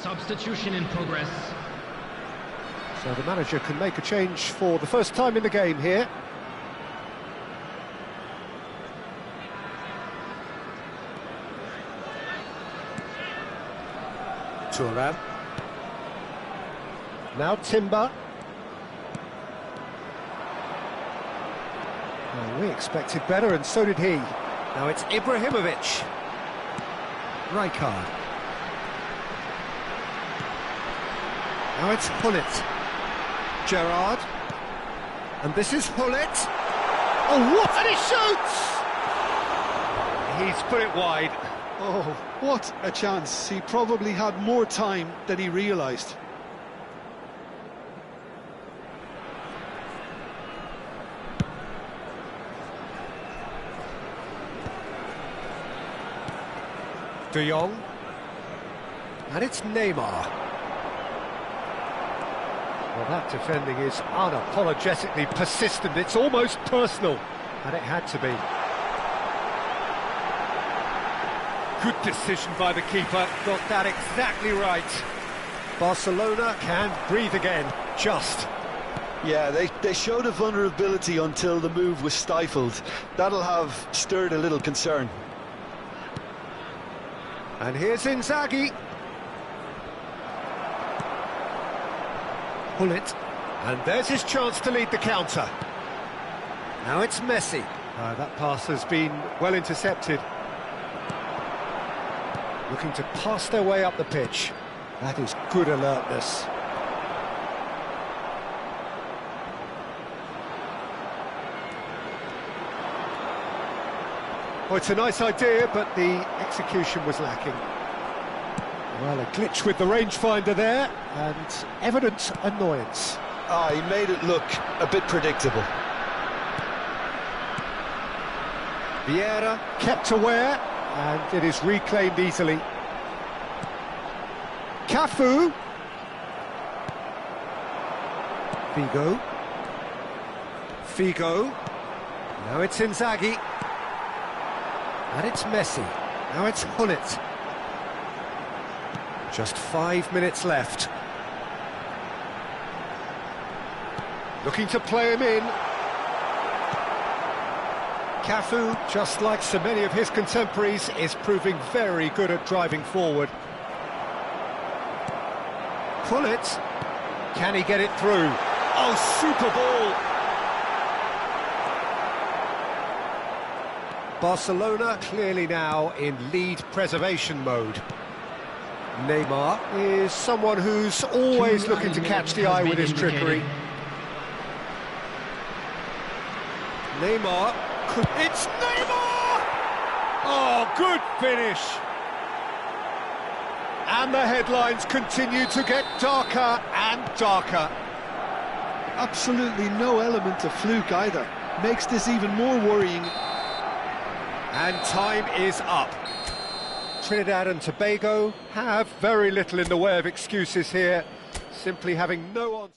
Substitution in progress. So the manager can make a change for the first time in the game here. Thuram. Now Timber. Well, we expected better, and so did he. Now it's Ibrahimovic. Rijkaard. Now it's Hullet. Gerrard. And this is Hullet. Oh, what? And he shoots! He's put it wide. Oh, what a chance. He probably had more time than he realised. De Jong. And it's Neymar. Well, that defending is unapologetically persistent. It's almost personal, and it had to be. Good decision by the keeper, got that exactly right. Barcelona can breathe again, just. Yeah, they showed a vulnerability until the move was stifled. That'll have stirred a little concern. And here's Inzaghi. Hullet, and there's his chance to lead the counter. Now it's Messi. That pass has been well intercepted. Looking to pass their way up the pitch. That is good alertness. Oh, it's a nice idea, but the execution was lacking. Well, a glitch with the rangefinder there, and evident annoyance. He made it look a bit predictable. Vieira kept aware, and it is reclaimed easily. Cafu. Figo. Now it's Inzaghi. And it's Messi. Now it's Hullet. Just 5 minutes left. Looking to play him in. Cafu, just like so many of his contemporaries, is proving very good at driving forward. pull it. Can he get it through? Oh, super ball! Barcelona clearly now in lead preservation mode. Neymar is someone who's always looking to catch the eye with his trickery. Neymar, it's Neymar! Oh, good finish! And the headlines continue to get darker and darker. Absolutely no element of fluke either. Makes this even more worrying. And time is up. Trinidad and Tobago have very little in the way of excuses here, simply having no answer.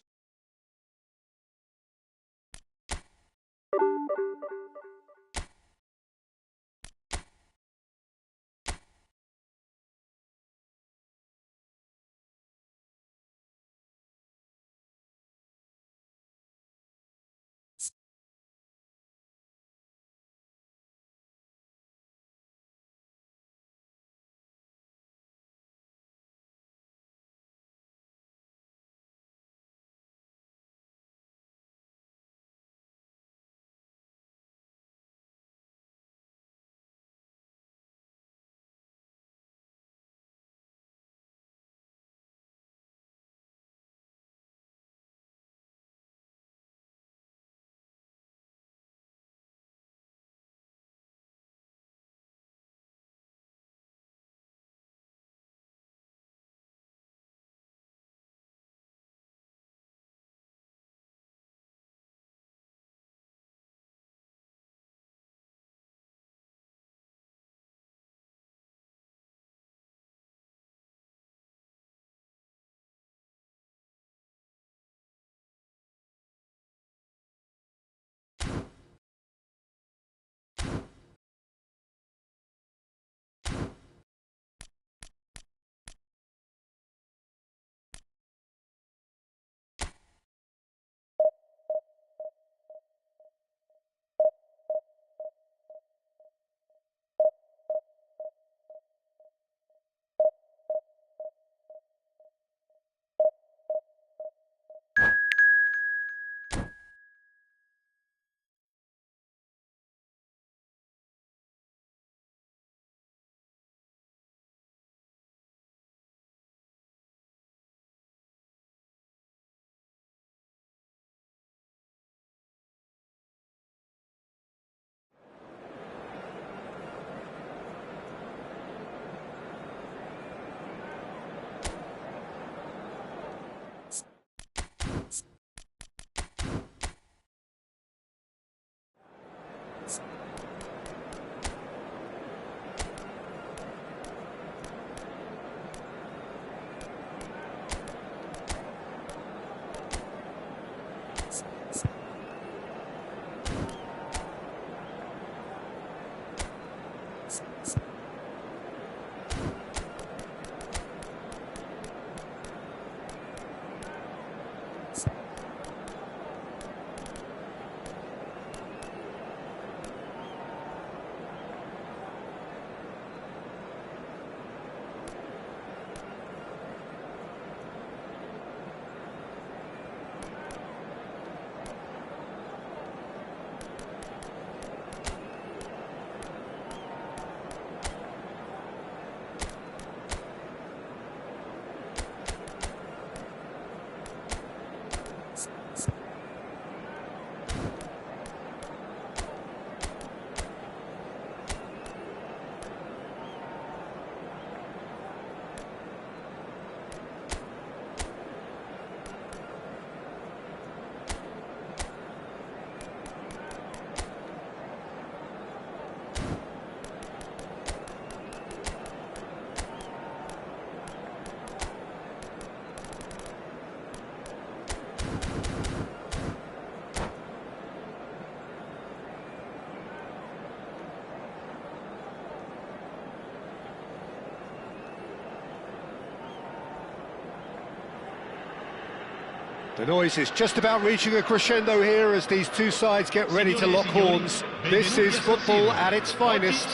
The noise is just about reaching a crescendo here as these two sides get ready to lock horns. This is football at its finest.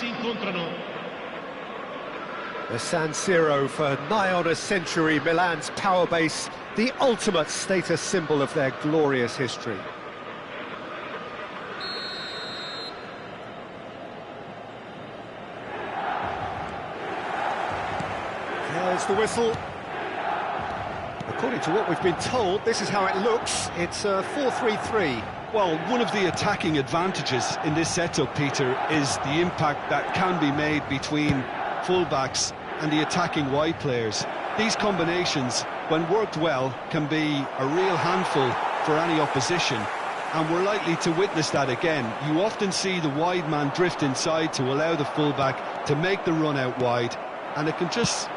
The San Siro for nigh on a century, Milan's power base, the ultimate status symbol of their glorious history. There's the whistle. According to what we've been told, this is how it looks. It's a 4-3-3. Well, one of the attacking advantages in this setup, Peter, is the impact that can be made between fullbacks and the attacking wide players. These combinations, when worked well, can be a real handful for any opposition, and we're likely to witness that again. You often see the wide man drift inside to allow the fullback to make the run out wide, and it can just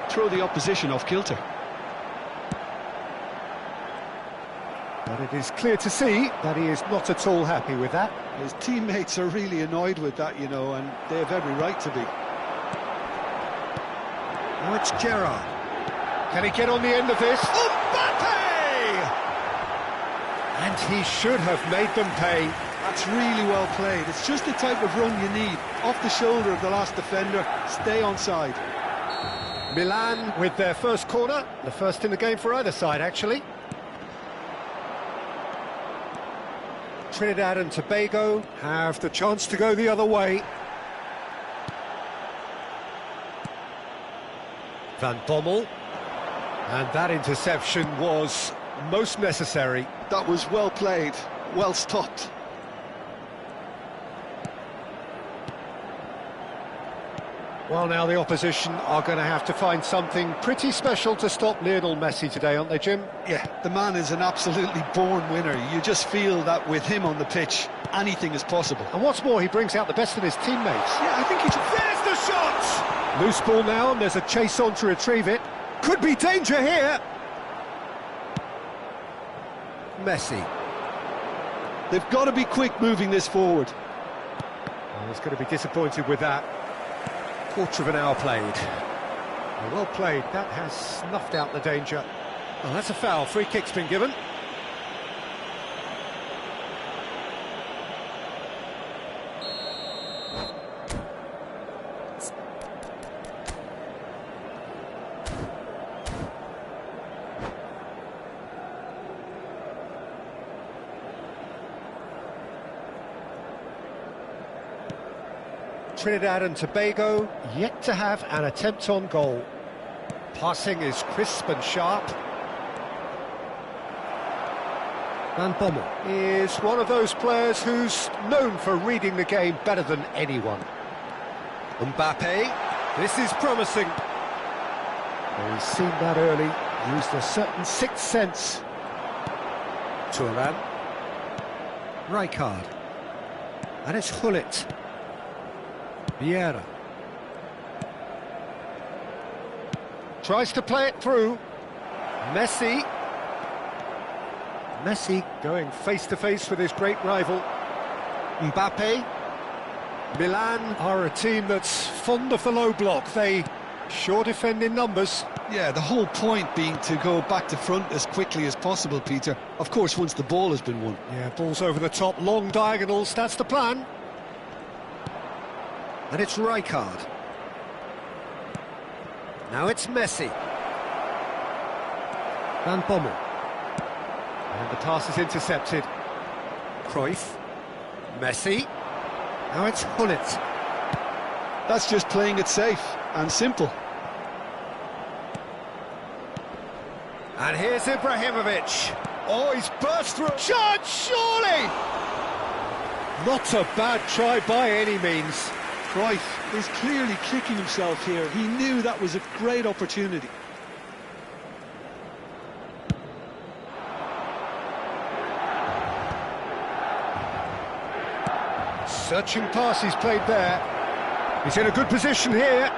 throw the opposition off kilter. But it is clear to see that he is not at all happy with that. His teammates are really annoyed with that, you know, and they have every right to be. Now it's Gerrard. Can he get on the end of this? Mbappe! And he should have made them pay. That's really well played. It's just the type of run you need. Off the shoulder of the last defender, stay onside. Milan with their first corner, the first in the game for either side, actually. Trinidad and Tobago have the chance to go the other way. Van Bommel. And that interception was most necessary. That was well played, well stopped. Well, now the opposition are going to have to find something pretty special to stop Lionel Messi today, aren't they, Jim? Yeah, the man is an absolutely born winner. You just feel that with him on the pitch, anything is possible. And what's more, he brings out the best in his teammates. Yeah, I think he's... There's the shot! Loose ball now, and there's a chase on to retrieve it. Could be danger here. Messi. They've got to be quick moving this forward. Well, he's going to be disappointed with that. Quarter of an hour played. Well played, that has snuffed out the danger. Well, that's a foul, free kick's been given. Trinidad and Tobago yet to have an attempt on goal. Passing is crisp and sharp. Van Bommel is one of those players who's known for reading the game better than anyone. Mbappe, this is promising. Well, he's seen that early, used a certain sixth sense. Thuram. Rijkaard. And it's Gullit. Vieira. Tries to play it through. Messi. Messi going face-to-face with his great rival. Mbappe. Milan are a team that's fond of the low block. They sure defend in numbers. Yeah, the whole point being to go back to front as quickly as possible, Peter. Of course, once the ball has been won. Yeah, ball's over the top, long diagonals, that's the plan. And it's Rijkaard. Now it's Messi. Van Bommel. And the pass is intercepted. Cruyff. Messi. Now it's Gullit. That's just playing it safe and simple. And here's Ibrahimovic. Oh, he's burst through. Shot, surely! Not a bad try by any means. Cruyff is clearly kicking himself here. He knew that was a great opportunity. Searching pass he's played there. He's in a good position here.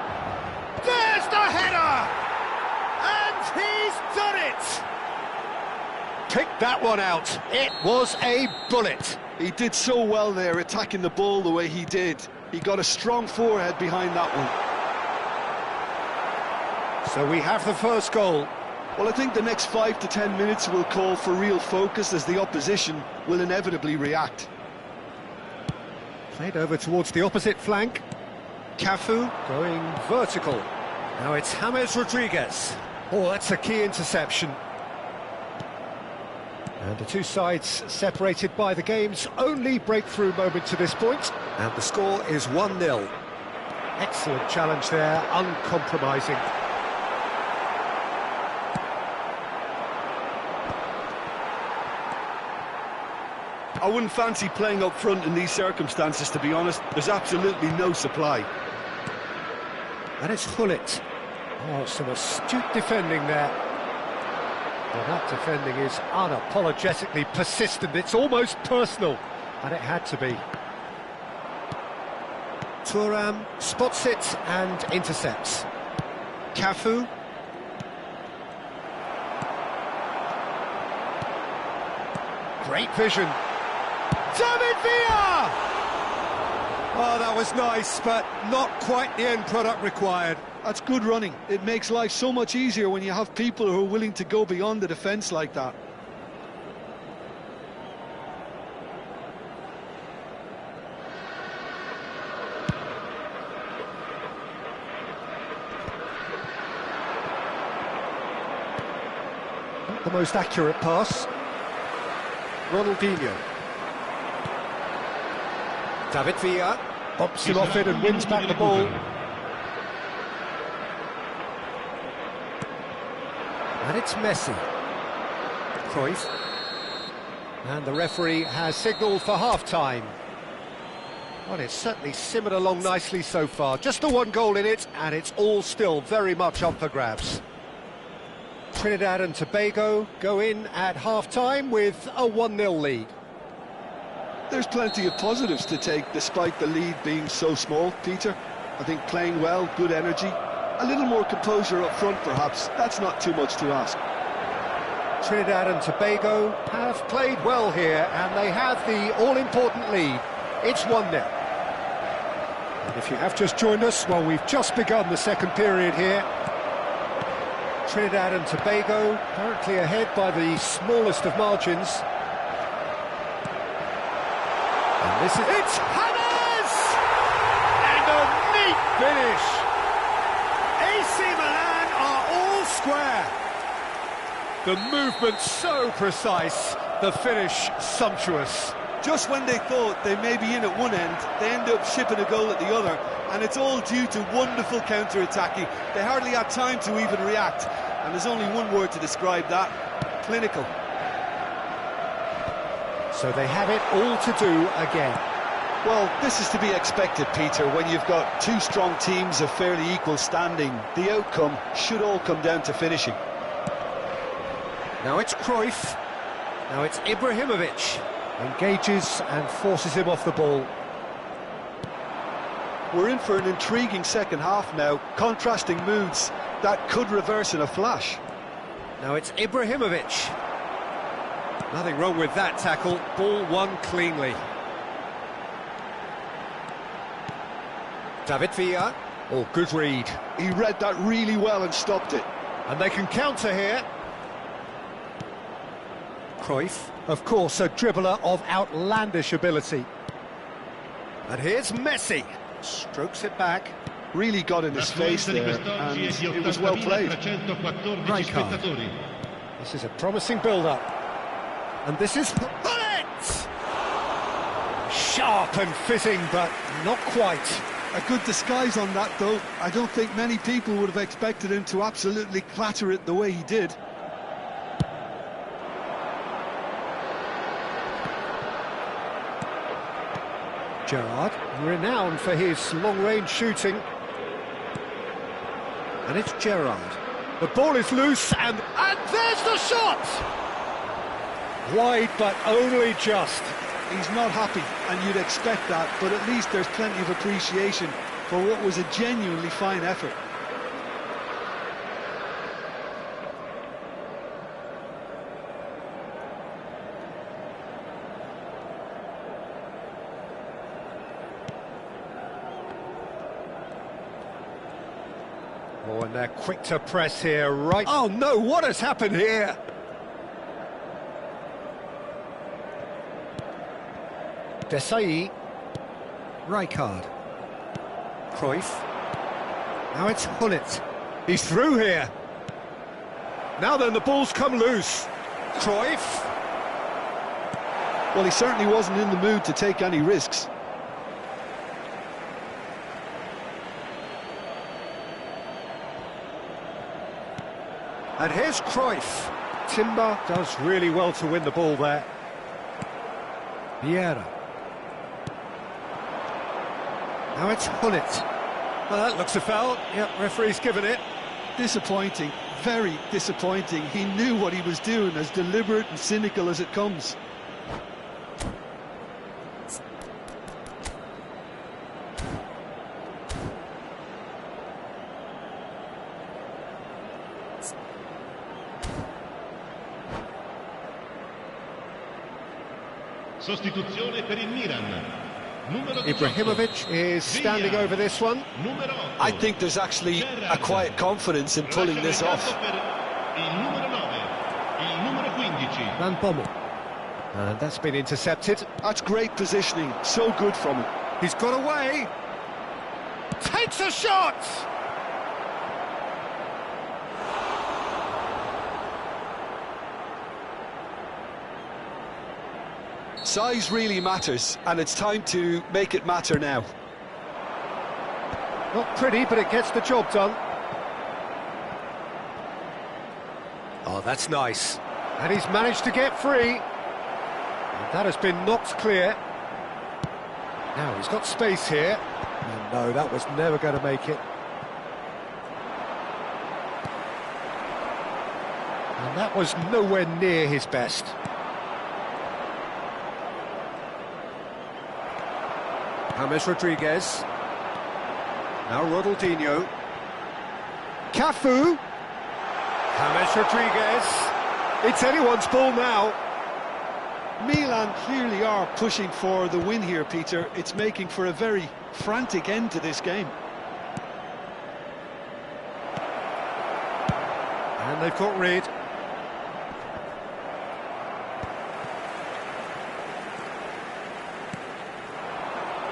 There's the header! And he's done it! Picked that one out. It was a bullet. He did so well there, attacking the ball the way he did. He got a strong forehead behind that one. So we have the first goal. Well, I think the next 5 to 10 minutes will call for real focus as the opposition will inevitably react. Played over towards the opposite flank. Cafu going vertical. Now it's James Rodriguez. Oh, that's a key interception. And the two sides separated by the game's only breakthrough moment to this point. And the score is 1-0. Excellent challenge there, uncompromising. I wouldn't fancy playing up front in these circumstances, to be honest. There's absolutely no supply. And it's Hullet. Oh, some astute defending there. Well, that defending is unapologetically persistent. It's almost personal. And it had to be. Thuram spots it and intercepts. Cafu. Great vision. David Villa! Oh, that was nice, but not quite the end product required. That's good running. It makes life so much easier when you have people who are willing to go beyond the defence like that. Not the most accurate pass. Ronaldinho. David Villa bops him off it and wins back the ball. And it's Messi. Cruyff. And the referee has signalled for half-time. Well, it's certainly simmered along nicely so far. Just the one goal in it, and it's all still very much up for grabs. Trinidad and Tobago go in at half-time with a 1-0 lead. There's plenty of positives to take despite the lead being so small, Peter. I think playing well, good energy, a little more composure up front perhaps. That's not too much to ask. Trinidad and Tobago have played well here, and they have the all-important lead. It's 1-0. And if you have just joined us, well, we've just begun the second period here. Trinidad and Tobago currently ahead by the smallest of margins. And this is... It's Hammers! And a neat finish! AC Milan are all square. The movement so precise, the finish sumptuous. Just when they thought they may be in at one end, they end up shipping a goal at the other, and it's all due to wonderful counter-attacking. They hardly had time to even react, and there's only one word to describe that: clinical. So they have it all to do again. Well, this is to be expected, Peter. When you've got two strong teams of fairly equal standing, the outcome should all come down to finishing. Now it's Cruyff. Now it's Ibrahimovic. Engages and forces him off the ball. We're in for an intriguing second half now. Contrasting moods that could reverse in a flash. Now it's Ibrahimovic. Nothing wrong with that tackle. Ball won cleanly. David Villa. Oh, good read. He read that really well and stopped it. And they can counter here. Cruyff, of course, a dribbler of outlandish ability. And here's Messi. Strokes it back. Really got in his face there, and it was well played. Rijkaard. This is a promising build-up. And this is Hullet! Sharp and fitting, but not quite. A good disguise on that, though. I don't think many people would have expected him to absolutely clatter it the way he did. Gerrard, renowned for his long-range shooting. And it's Gerrard. The ball is loose, and there's the shot! Wide, but only just. He's not happy, and you'd expect that, but at least there's plenty of appreciation for what was a genuinely fine effort. Oh, and they're quick to press here, right... Oh, no, what has happened here? Desai. Rijkaard. Cruyff. Now it's Hullet. He's through here. Now then, the ball's come loose. Cruyff. Well, he certainly wasn't in the mood to take any risks. And here's Cruyff. Timber does really well to win the ball there. Vieira. Now it's Hullet. Well, that looks a foul. Yep, referee's given it. Disappointing, very disappointing. He knew what he was doing, as deliberate and cynical as it comes. Sostituzione per il Milan. Ibrahimovic is standing over this one. I think there's actually a quiet confidence in pulling this off. Van Bommel. And that's been intercepted. That's great positioning, so good from him. He's got away. Takes a shot! Size really matters, and it's time to make it matter now. Not pretty, but it gets the job done. Oh, that's nice. And he's managed to get free. And that has been knocked clear. Now, he's got space here. And no, that was never going to make it. And that was nowhere near his best. James Rodriguez. Now Ronaldinho. Cafu. James Rodriguez. It's anyone's ball now. Milan clearly are pushing for the win here, Peter. It's making for a very frantic end to this game. And they've got rid.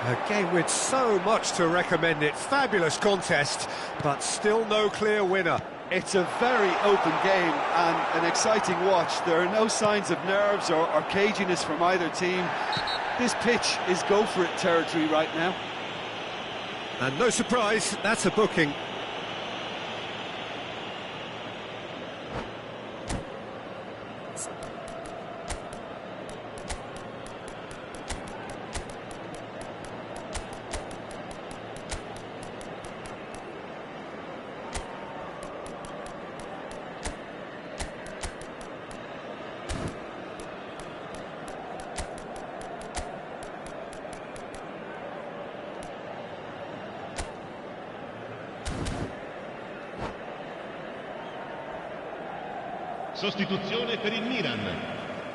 A game with so much to recommend it. Fabulous contest, but still no clear winner. It's a very open game and an exciting watch. There are no signs of nerves or caginess from either team. This pitch is go-for-it territory right now. And no surprise, that's a booking. Sostituzione per il Milan.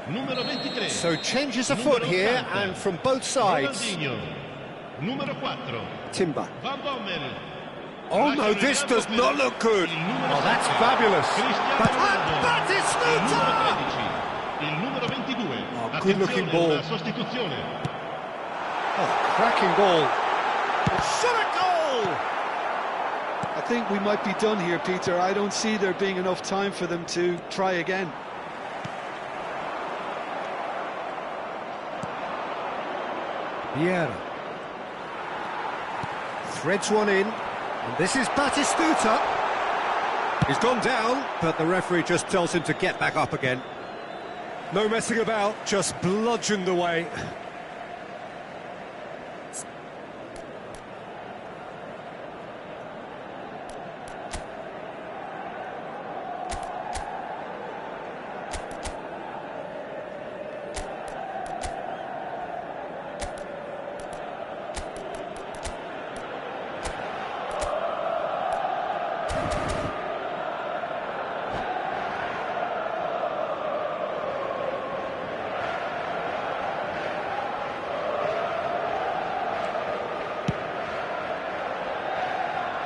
Numero 23. So changes afoot here, and from both sides. Ronaldinho. Numero 4. Timber. Van Bommel. Oh no, this does not look good. Oh, that's fabulous. But Il numero 22. Oh, good looking ball. Sostituzione. Oh, cracking ball. Shot a goal! I think we might be done here, Peter. I don't see there being enough time for them to try again. Vieira. Threads one in. And this is Batistuta. He's gone down, but the referee just tells him to get back up again. No messing about, just bludgeoned away.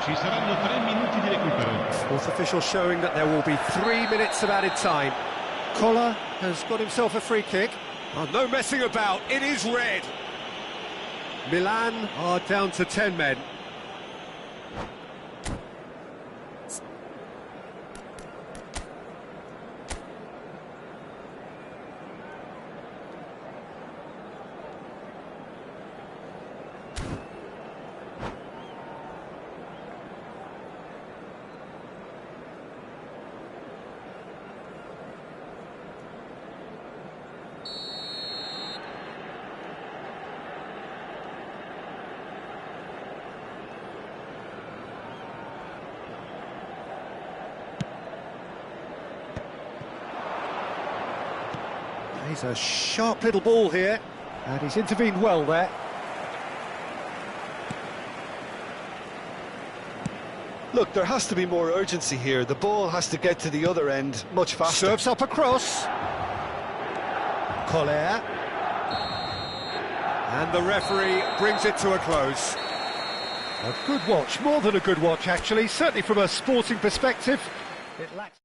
Ci saranno 3 minuti di recupero. Fourth official showing that there will be 3 minutes of added time. Koller has got himself a free kick. Oh, no messing about, it is red. Milan are down to 10 men. Plays a sharp little ball here, and he's intervened well there. Look, there has to be more urgency here. The ball has to get to the other end much faster. Serves up across. Collier. And the referee brings it to a close. A good watch, more than a good watch actually, certainly from a sporting perspective. It lacks...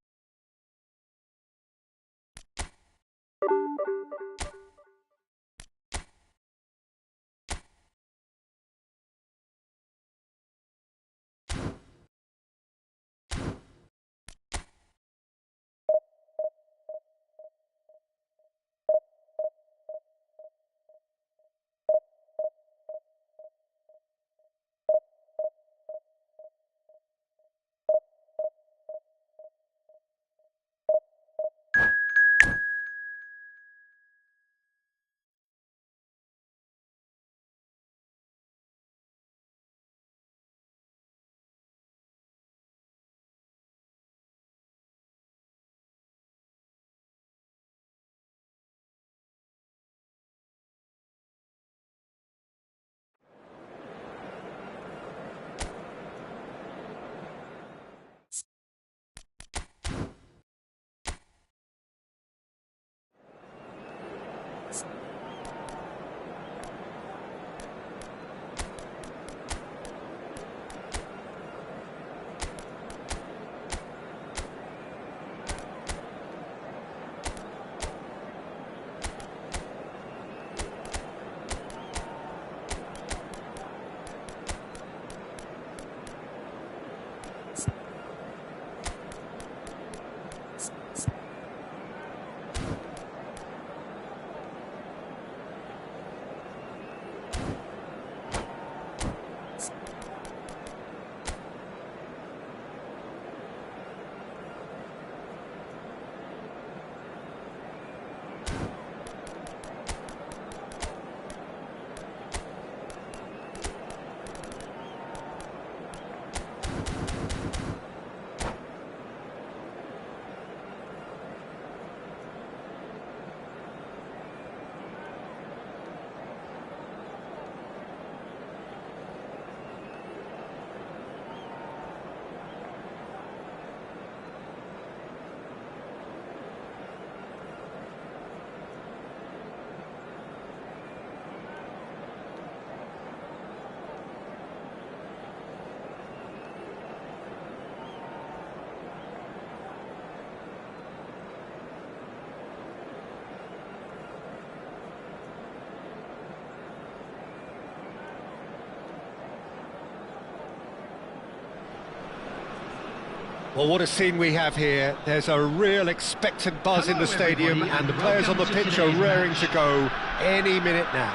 Well, what a scene we have here. There's a real expectant buzz in the stadium, and the players on the pitch are raring to go any minute now.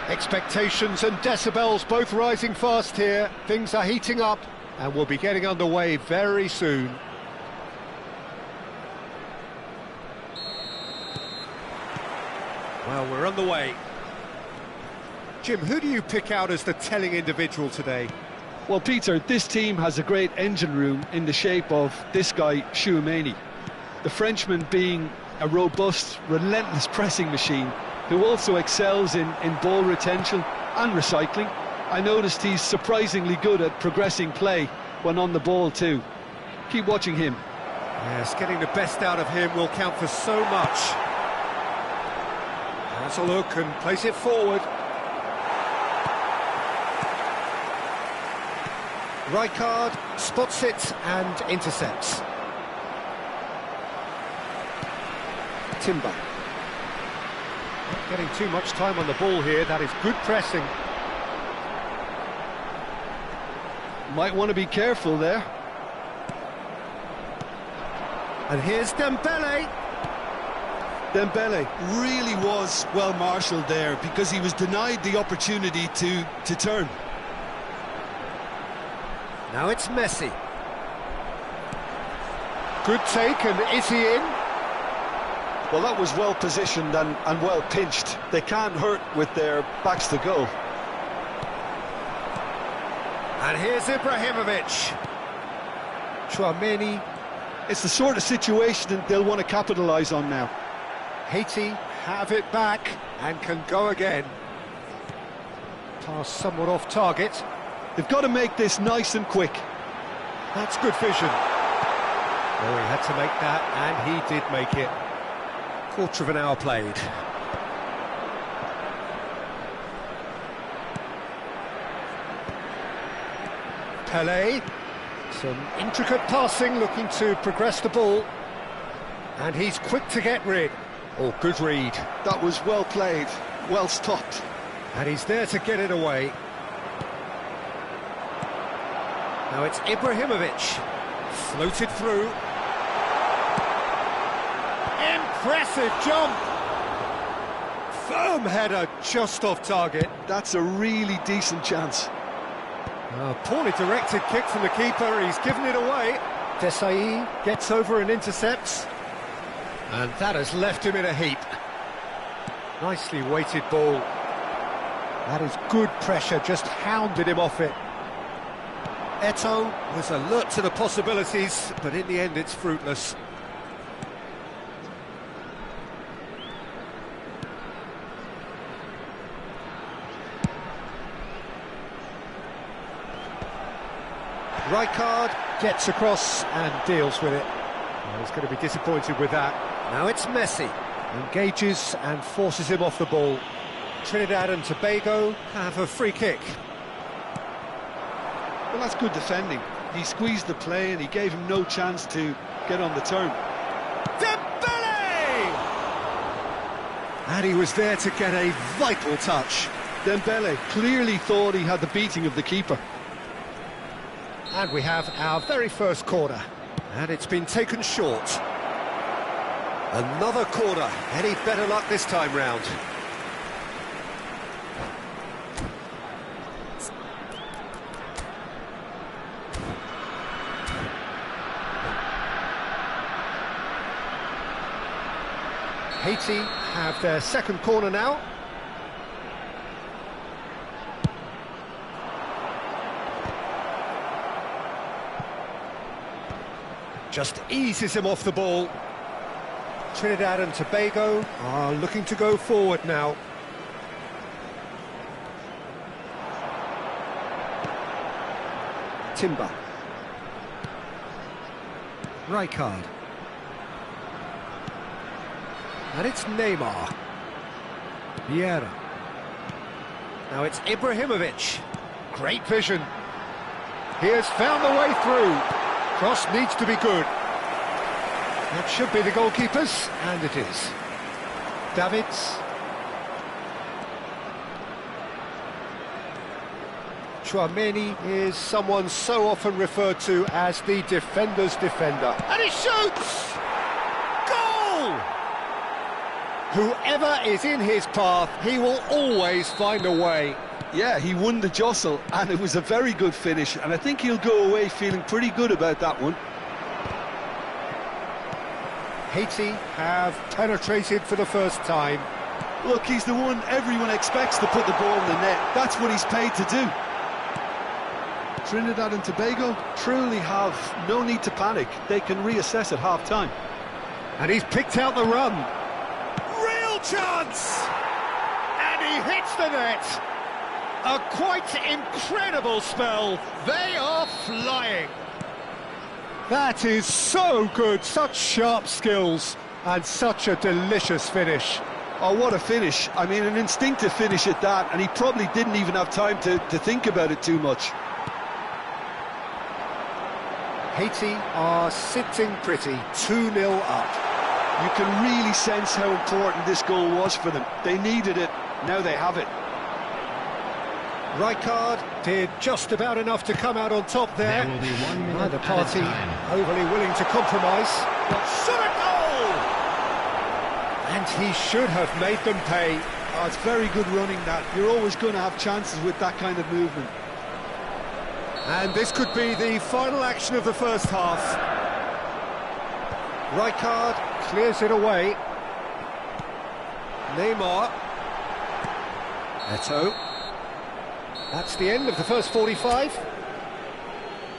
Expectations and decibels both rising fast here. Things are heating up, and we'll be getting underway very soon. Well, we're on the way. Jim, who do you pick out as the telling individual today? Well, Peter, this team has a great engine room in the shape of this guy, Tchouaméni. The Frenchman being a robust, relentless pressing machine who also excels in ball retention and recycling. I noticed he's surprisingly good at progressing play when on the ball too. Keep watching him. Yes, getting the best out of him will count for so much. Has a look and plays it forward. Rijkaard spots it and intercepts. Timber. Not getting too much time on the ball here, that is good pressing. Might want to be careful there. And here's Dembele. Dembele really was well marshalled there because he was denied the opportunity to turn. Now it's Messi. Good take, and is he in? Well, that was well positioned and well pinched. They can't hurt with their backs to goal. And here's Ibrahimovic. Tchouaméni It's the sort of situation that they'll want to capitalise on now. Haiti have it back and can go again. Pass somewhat off target. They've got to make this nice and quick. That's good vision. Oh, he had to make that, and he did make it. Quarter of an hour played. Pelé. Some intricate passing, looking to progress the ball. And he's quick to get rid. Oh, good read. That was well played, well stopped. And he's there to get it away. Now it's Ibrahimovic. Floated through. Impressive jump! Firm header just off target. That's a really decent chance. A poorly directed kick from the keeper, he's given it away. Desai gets over and intercepts. And that has left him in a heap. Nicely weighted ball. That is good pressure, just hounded him off it. Eto'o was alert to the possibilities, but in the end it's fruitless. Rijkaard gets across and deals with it. Well, he's going to be disappointed with that. Now it's Messi. Engages and forces him off the ball. Trinidad and Tobago have a free kick. Well, that's good defending. He squeezed the play and he gave him no chance to get on the turn. Dembele! And he was there to get a vital touch. Dembele clearly thought he had the beating of the keeper. And we have our very first corner. And it's been taken short. Another corner. Any better luck this time round? Haiti have their second corner now. Just eases him off the ball. Trinidad and Tobago are looking to go forward now. Timber. Rijkaard. And it's Neymar. Vieira. Now it's Ibrahimovic. Great vision. He has found the way through. Cross needs to be good. That should be the goalkeeper's, and it is. Davids. Tchouameni is someone so often referred to as the defender's defender. And he shoots! Goal! Whoever is in his path, he will always find a way. Yeah, he won the jostle, and it was a very good finish, and I think he'll go away feeling pretty good about that one. Haiti have penetrated for the first time. Look, he's the one everyone expects to put the ball in the net. That's what he's paid to do. Trinidad and Tobago truly have no need to panic. They can reassess at half-time. And he's picked out the run. Real chance! And he hits the net. A quite incredible spell. They are flying. That is so good, such sharp skills, and such a delicious finish. Oh, what a finish. I mean, an instinctive finish at that, and he probably didn't even have time to think about it too much. Haiti are sitting pretty, 2-0 up. You can really sense how important this goal was for them. They needed it, now they have it. Rijkaard did just about enough to come out on top there. There will be 1 minute Neither party at a time. overly willing to compromise. But shot a goal! And he should have made them pay. Oh, it's very good running, that. You're always going to have chances with that kind of movement. And this could be the final action of the first half. Rijkaard clears it away. Neymar. Eto'o. That's the end of the first 45.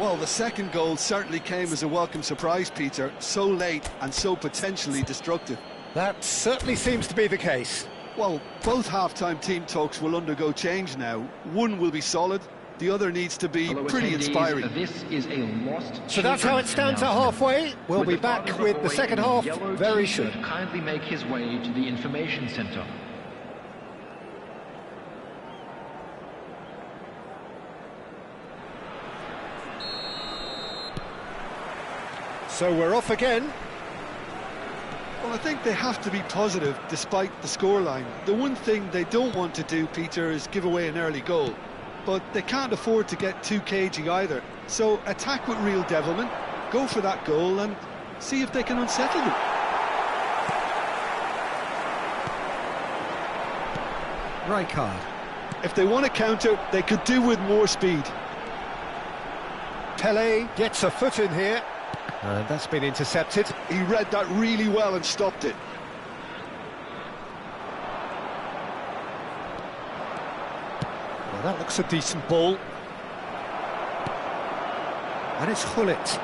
Well, the second goal certainly came as a welcome surprise, Peter. So late and so potentially destructive. That certainly seems to be the case. Well, both half-time team talks will undergo change now. One will be solid, the other needs to be pretty inspiring. This is a lost. So that's how it stands at halfway. We'll be back with the second half very soon. Kindly make his way to the information centre. So we're off again. Well, I think they have to be positive despite the scoreline. The one thing they don't want to do, Peter, is give away an early goal. But they can't afford to get too cagey either. So attack with real devilment, go for that goal and see if they can unsettle them. Right card. If they want to counter, they could do with more speed. Pele gets a foot in here. And that's been intercepted. He read that really well and stopped it. Well, that looks a decent ball. And it's Hullet.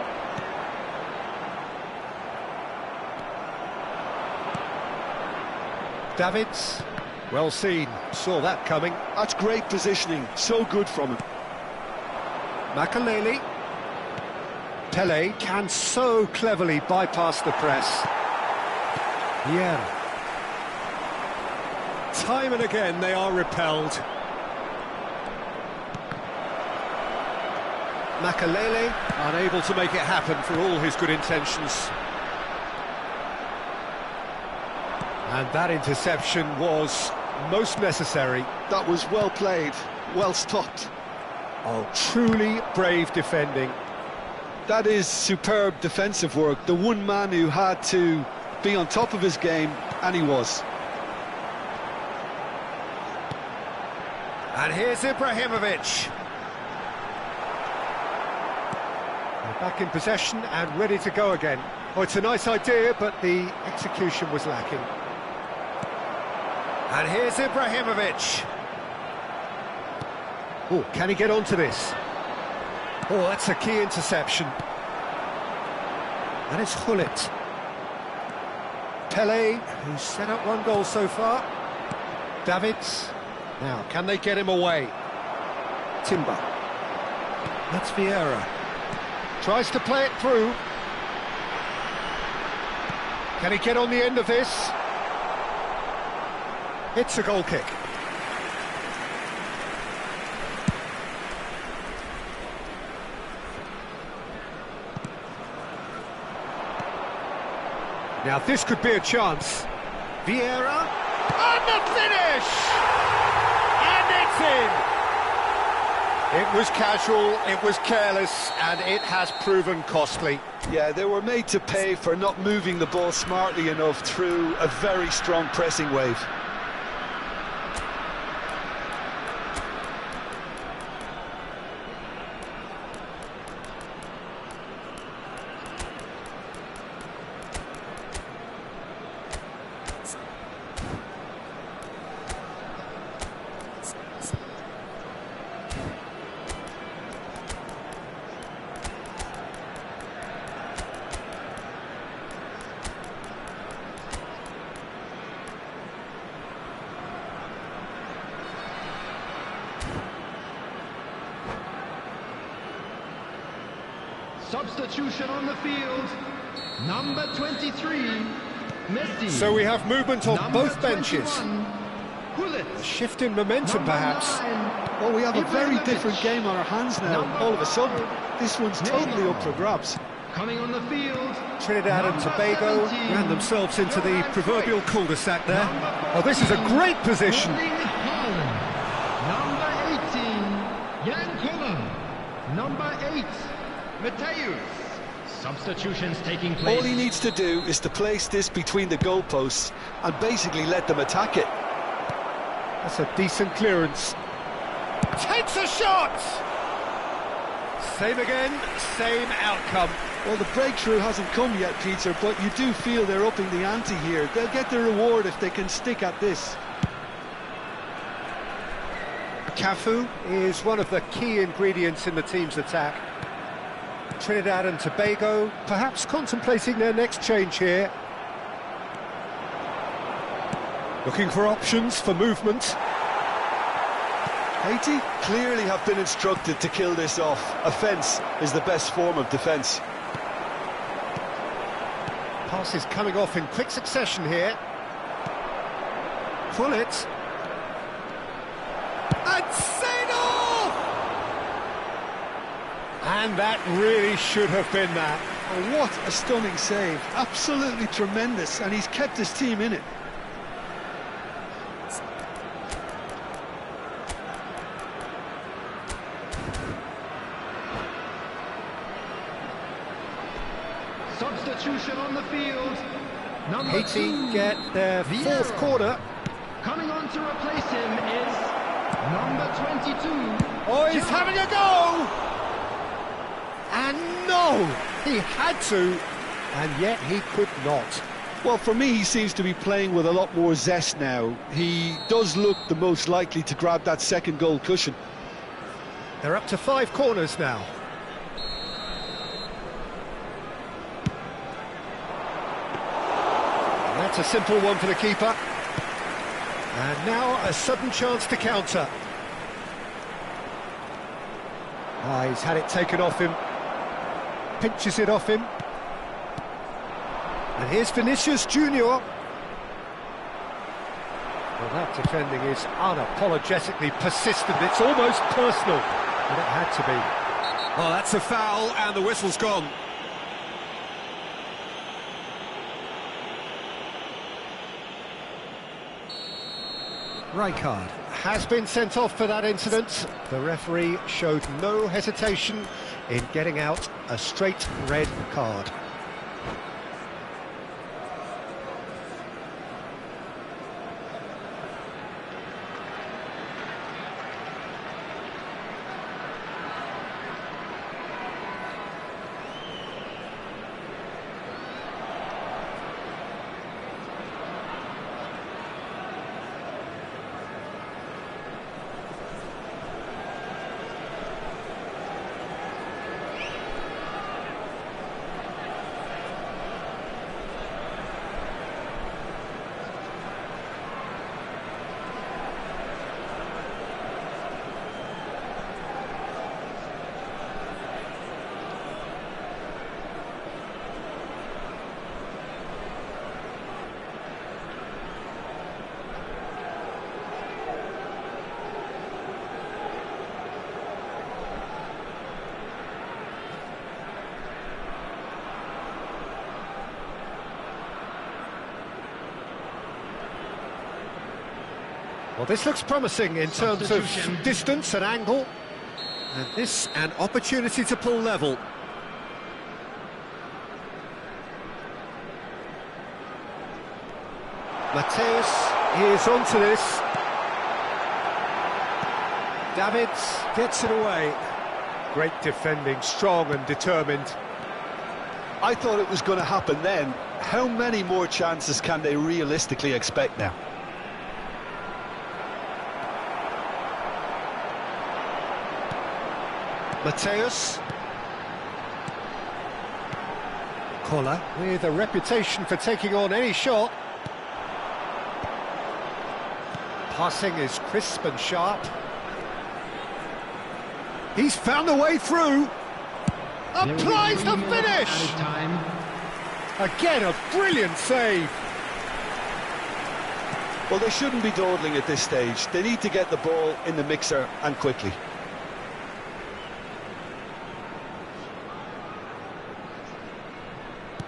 Davids. Well seen. Saw that coming. That's great positioning. So good from him. Makaleli. Pele can so cleverly bypass the press. Yeah. Time and again they are repelled. Makaleli unable to make it happen for all his good intentions. And that interception was most necessary. That was well played, well stopped. Oh, truly brave defending. That is superb defensive work. The one man who had to be on top of his game, and he was. And here's Ibrahimovic. They're back in possession and ready to go again. Oh, it's a nice idea, but the execution was lacking. And here's Ibrahimovic. Oh, can he get onto this? Oh, that's a key interception. And it's Hullet. Pele, who's set up one goal so far. Davids. Now, can they get him away? Timber. That's Vieira. Tries to play it through. Can he get on the end of this? It's a goal kick. Now this could be a chance. Vieira, and the finish! And it's in! It was casual, it was careless, and it has proven costly. Yeah, they were made to pay for not moving the ball smartly enough through a very strong pressing wave. Substitution on the field, number 23, Messi. So we have movement on Number both benches. 21, A shift in momentum, perhaps. Well, we have a very different game on our hands now, all of a sudden. This one's totally up for grabs. Coming on the field, Trinidad and Tobago 17, ran themselves into the proverbial cul-de-sac there. Oh, this is a great position. Number 18, Jan Koller. Number 8, Mateus. Substitutions taking place. All he needs to do is to place this between the goalposts and basically let them attack it. That's a decent clearance. Takes a shot! Same again, same outcome. Well, the breakthrough hasn't come yet, Peter, but you do feel they're upping the ante here. They'll get the reward if they can stick at this. Cafu is one of the key ingredients in the team's attack. Trinidad and Tobago, perhaps contemplating their next change here. Looking for options for movement. Haiti clearly have been instructed to kill this off. Offence is the best form of defence. Passes coming off in quick succession here. Pull it. And send off! And that really should have been that. Oh, what a stunning save. Absolutely tremendous, and he's kept his team in it. Substitution on the field. Number Haiti 2, get their fourth corner. Coming on to replace him is number 22. Oh, he's having a go! And no! He had to, and yet he could not. Well, for me, he seems to be playing with a lot more zest now. He does look the most likely to grab that second goal cushion. They're up to 5 corners now. And that's a simple one for the keeper. And now a sudden chance to counter. He's had it taken off him. Pinches it off him. And here's Vinicius Junior. Well, that defending is unapologetically persistent. It's almost personal. But it had to be. Oh, that's a foul, and the whistle's gone. Rijkaard has been sent off for that incident. The referee showed no hesitation in getting out a straight red card. Well, this looks promising in terms of distance and angle. And this, an opportunity to pull level. Mateus is onto this. Davids gets it away. Great defending, strong and determined. I thought it was going to happen then. How many more chances can they realistically expect now? Mateus. Koller with a reputation for taking on any shot. Passing is crisp and sharp. He's found a way through. Applies the finish! Again, a brilliant save. Well, they shouldn't be dawdling at this stage. They need to get the ball in the mixer and quickly.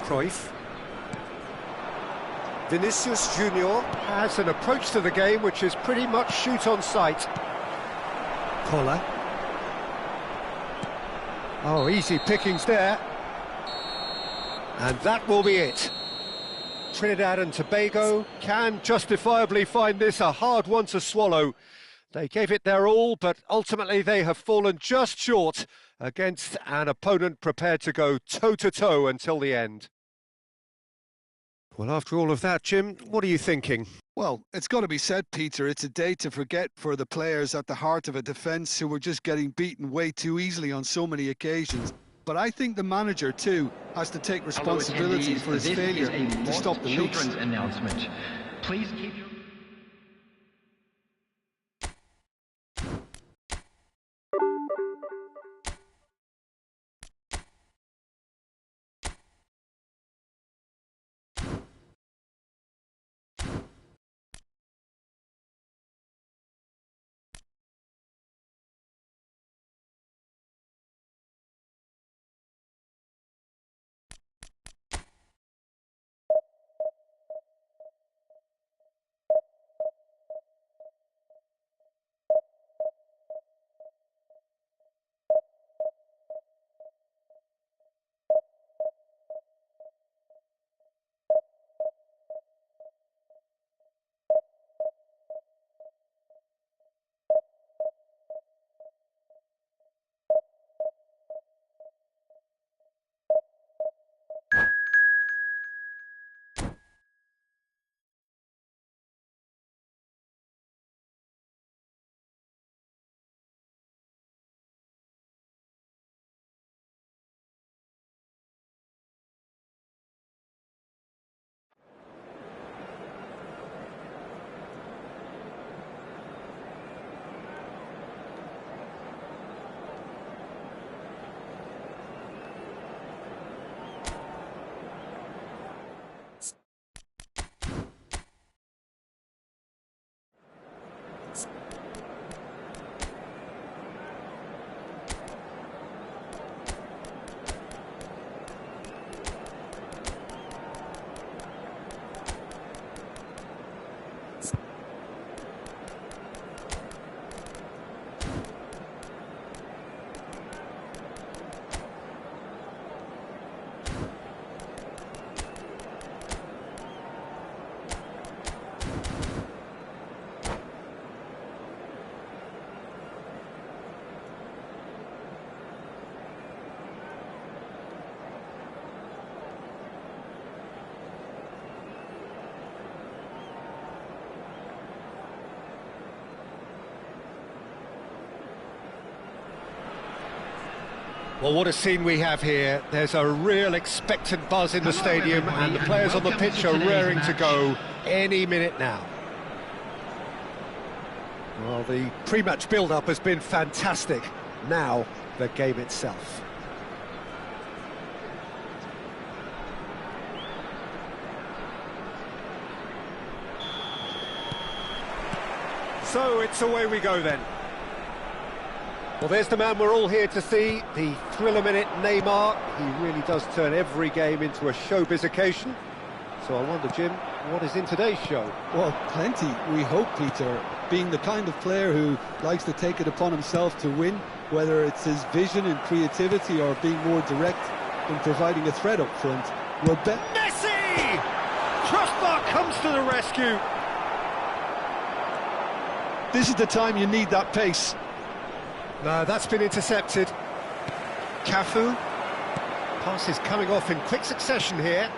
Cruyff. Vinicius Junior has an approach to the game which is pretty much shoot on sight. Koller. Oh, easy pickings there. And that will be it. Trinidad and Tobago can justifiably find this a hard one to swallow. They gave it their all, but ultimately they have fallen just short against an opponent prepared to go toe-to-toe until the end. Well, after all of that, Jim, what are you thinking? Well, it's got to be said, Peter, it's a day to forget for the players at the heart of a defence who were just getting beaten way too easily on so many occasions. but I think the manager too has to take responsibility for his failure to stop the leaks. Children's announcement. Please keep your... Well, what a scene we have here. There's a real expectant buzz in the stadium, and the players on the pitch are raring to go any minute now. Well, the pre-match build-up has been fantastic. Now, the game itself. So, it's away we go then. Well, there's the man we're all here to see, the thriller-minute Neymar. He really does turn every game into a showbiz occasion. So I wonder, Jim, what is in today's show? Well, plenty, we hope, Peter. Being the kind of player who likes to take it upon himself to win, whether it's his vision and creativity or being more direct in providing a threat up front, we'll bet... Messi! Crossbar comes to the rescue. This is the time you need that pace. No, that's been intercepted. Cafu. Pass is coming off in quick succession here.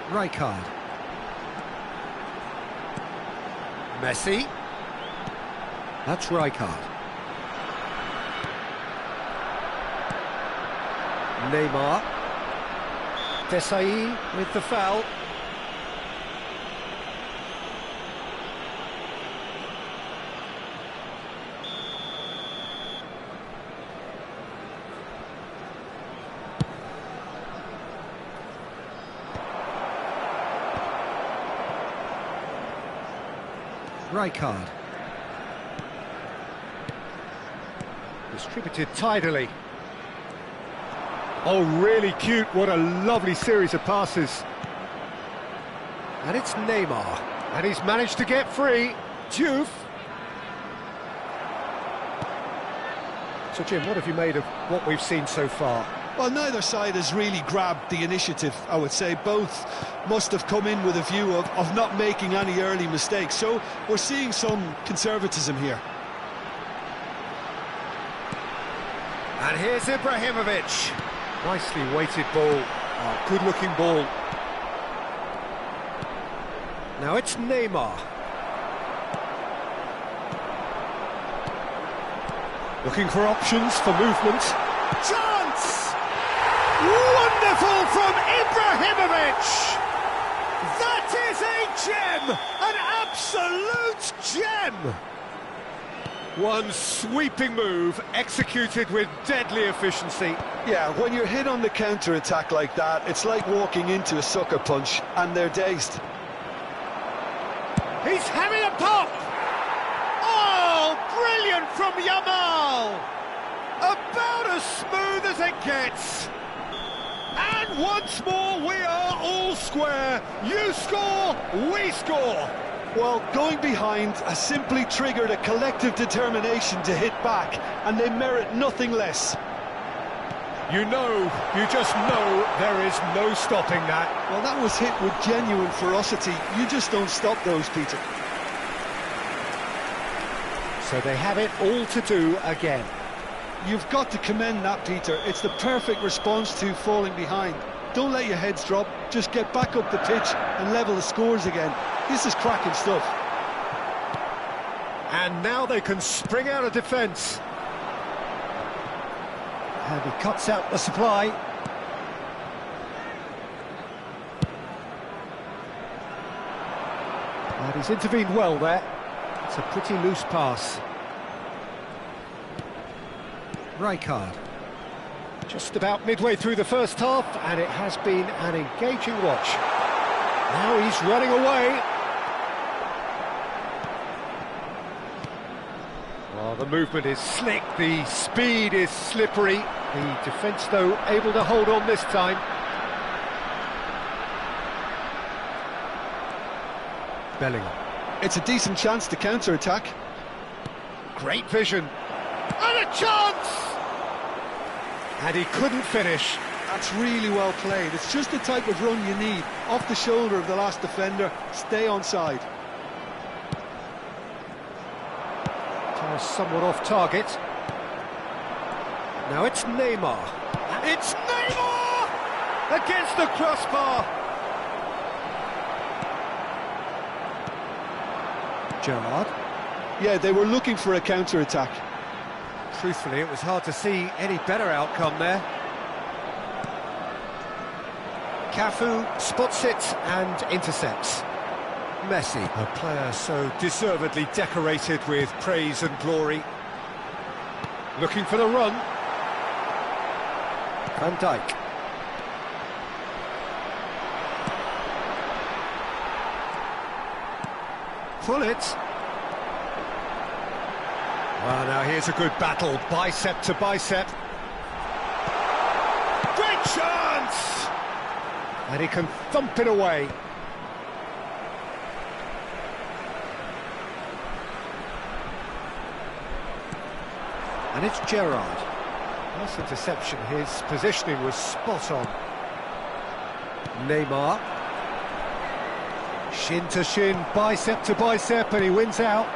Rijkaard. Messi. That's Rijkaard. Neymar. Desai with the foul. Rijkaard. Distributed tidily. Oh, really cute. What a lovely series of passes. And it's Neymar. And he's managed to get free. Diouf. So, Jim, what have you made of what we've seen so far? Well, neither side has really grabbed the initiative, I would say. Both must have come in with a view of not making any early mistakes. So we're seeing some conservatism here. And here's Ibrahimovic. Nicely weighted ball. Oh, good-looking ball. Now it's Neymar. Looking for options for movement. Chance! Wonderful from Ibrahimovic! That is a gem! An absolute gem! One sweeping move, executed with deadly efficiency. Yeah, when you're hit on the counter-attack like that, it's like walking into a sucker punch, and they're dazed. He's having a pop! Oh, brilliant from Yamal! About as smooth as it gets. And once more, we are all square. You score, we score. Well, going behind has simply triggered a collective determination to hit back, and they merit nothing less. You just know there is no stopping that. Well, that was hit with genuine ferocity. You just don't stop those, Peter. So they have it all to do again. You've got to commend that, Peter. It's the perfect response to falling behind. Don't let your heads drop, just get back up the pitch and level the scores again. This is cracking stuff. And now they can spring out of defence. And he cuts out the supply. And he's intervened well there. It's a pretty loose pass. Rijkaard. Just about midway through the first half, and it has been an engaging watch. Now he's running away. Well, the movement is slick, the speed is slippery. The defence, though, able to hold on this time. Bellingham. It's a decent chance to counter-attack. Great vision. And a chance! And he couldn't finish. That's really well played. It's just the type of run you need. Off the shoulder of the last defender, stay onside. Somewhat off target. Now it's Neymar. It's Neymar! Against the crossbar! Gerrard. Yeah, they were looking for a counter-attack. Truthfully, it was hard to see any better outcome there. Cafu spots it and intercepts. Messi, a player so deservedly decorated with praise and glory. Looking for the run. Van Dijk. Pull it. Well, now here's a good battle, bicep to bicep. Great chance! And he can thump it away. And it's Gerrard. Nice interception, his positioning was spot on. Neymar. Shin to shin, bicep to bicep, and he wins out.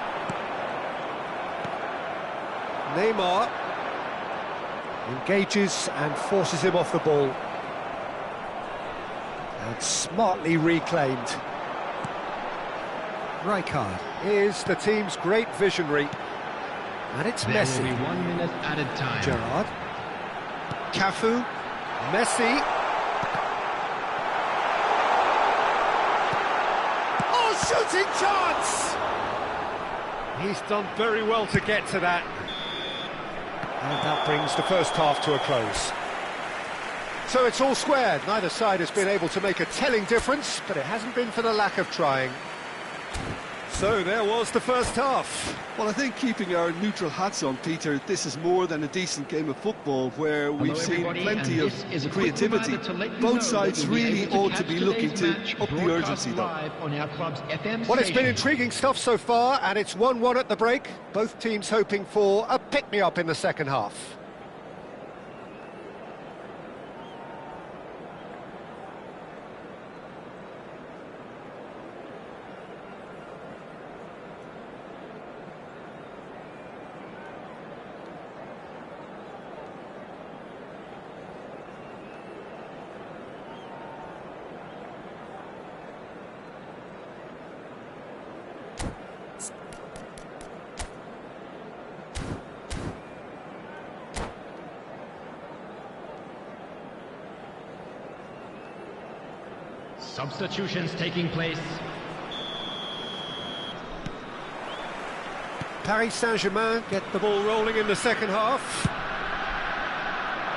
Neymar engages and forces him off the ball. And smartly reclaimed. Rijkaard is the team's great visionary. And it's There Messi. will be 1 minute added time. Gerrard. Cafu. Messi. Oh, shooting chance! He's done very well to get to that. And that brings the first half to a close. So it's all squared. Neither side has been able to make a telling difference, but it hasn't been for the lack of trying. So there was the first half. Well, I think keeping our neutral hats on, Peter, this is more than a decent game of football where we've seen plenty of creativity. Both sides really ought to be looking to up the urgency, though. Well, it's been intriguing stuff so far, and it's 1-1 at the break. Both teams hoping for a pick-me-up in the second half. Substitutions taking place. Paris Saint-Germain get the ball rolling in the second half.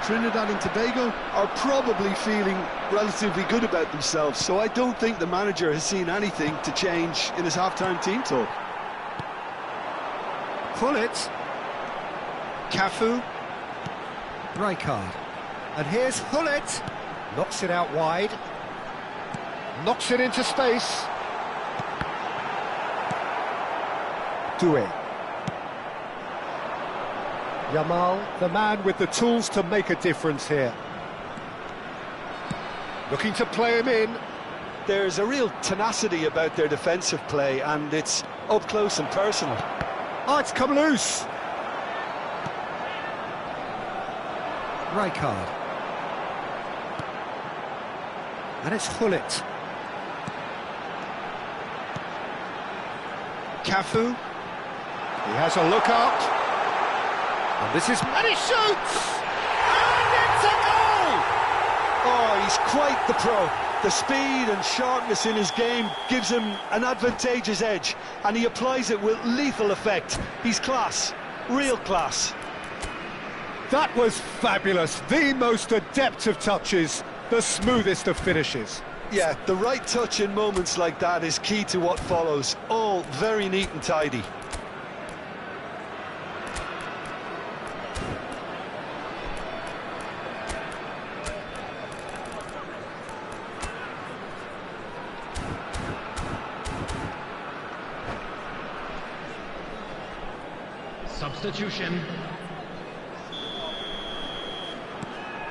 Trinidad and Tobago are probably feeling relatively good about themselves, so I don't think the manager has seen anything to change in his half-time team talk. Pullet. Cafu. Rijkaard. And here's Hullet. Knocks it out wide. Knocks it into space. Doué. Yamal, the man with the tools to make a difference here. Looking to play him in. There's a real tenacity about their defensive play, and it's up close and personal. Oh, it's come loose. Rijkaard. And it's Hullet. Cafu. He has a look up. And this is... And he shoots! And it's a goal! Oh, he's quite the pro. The speed and sharpness in his game gives him an advantageous edge, and he applies it with lethal effect. He's class, real class. That was fabulous. The most adept of touches, the smoothest of finishes. Yeah, the right touch in moments like that is key to what follows. All very neat and tidy. Substitution.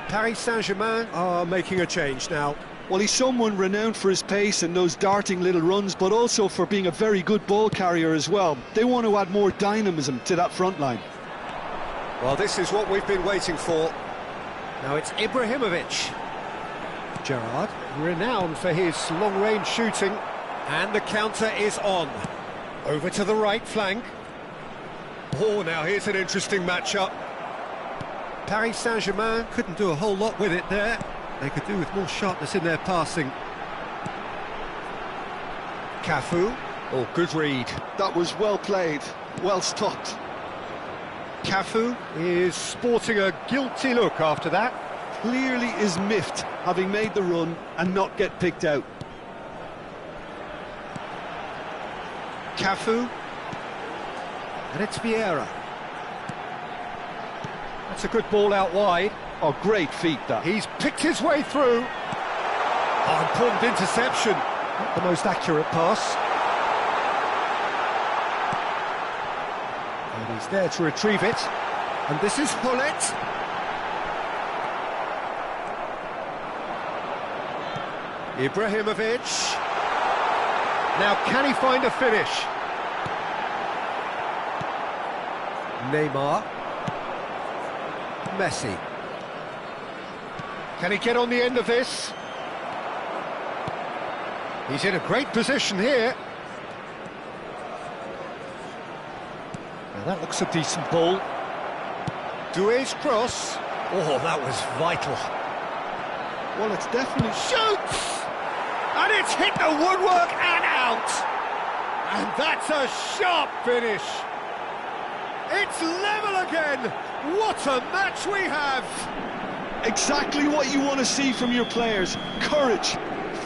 Paris Saint-Germain are making a change now. Well, he's someone renowned for his pace and those darting little runs, but also for being a very good ball carrier as well. They want to add more dynamism to that front line. Well, this is what we've been waiting for. Now it's Ibrahimovic. Gerrard, renowned for his long-range shooting, and the counter is on. Over to the right flank. Oh, now here's an interesting matchup. Paris Saint-Germain couldn't do a whole lot with it there. They could do with more sharpness in their passing. Cafu. Oh, good read. That was well played, well stopped. Cafu is sporting a guilty look after that. Clearly is miffed, having made the run and not get picked out. Cafu. And it's Vieira. That's a good ball out wide. Oh, great feat, that. He's picked his way through. Oh, important interception. Not the most accurate pass. And he's there to retrieve it. And this is Hullet. Ibrahimovic. Now, can he find a finish? Neymar. Messi. Can he get on the end of this? He's in a great position here. Now that looks a decent ball. Doué's cross. Oh, that was vital. Well, it's definitely... Shoots! And it's hit the woodwork and out! And that's a sharp finish. It's level again! What a match we have! Exactly what you want to see from your players. Courage,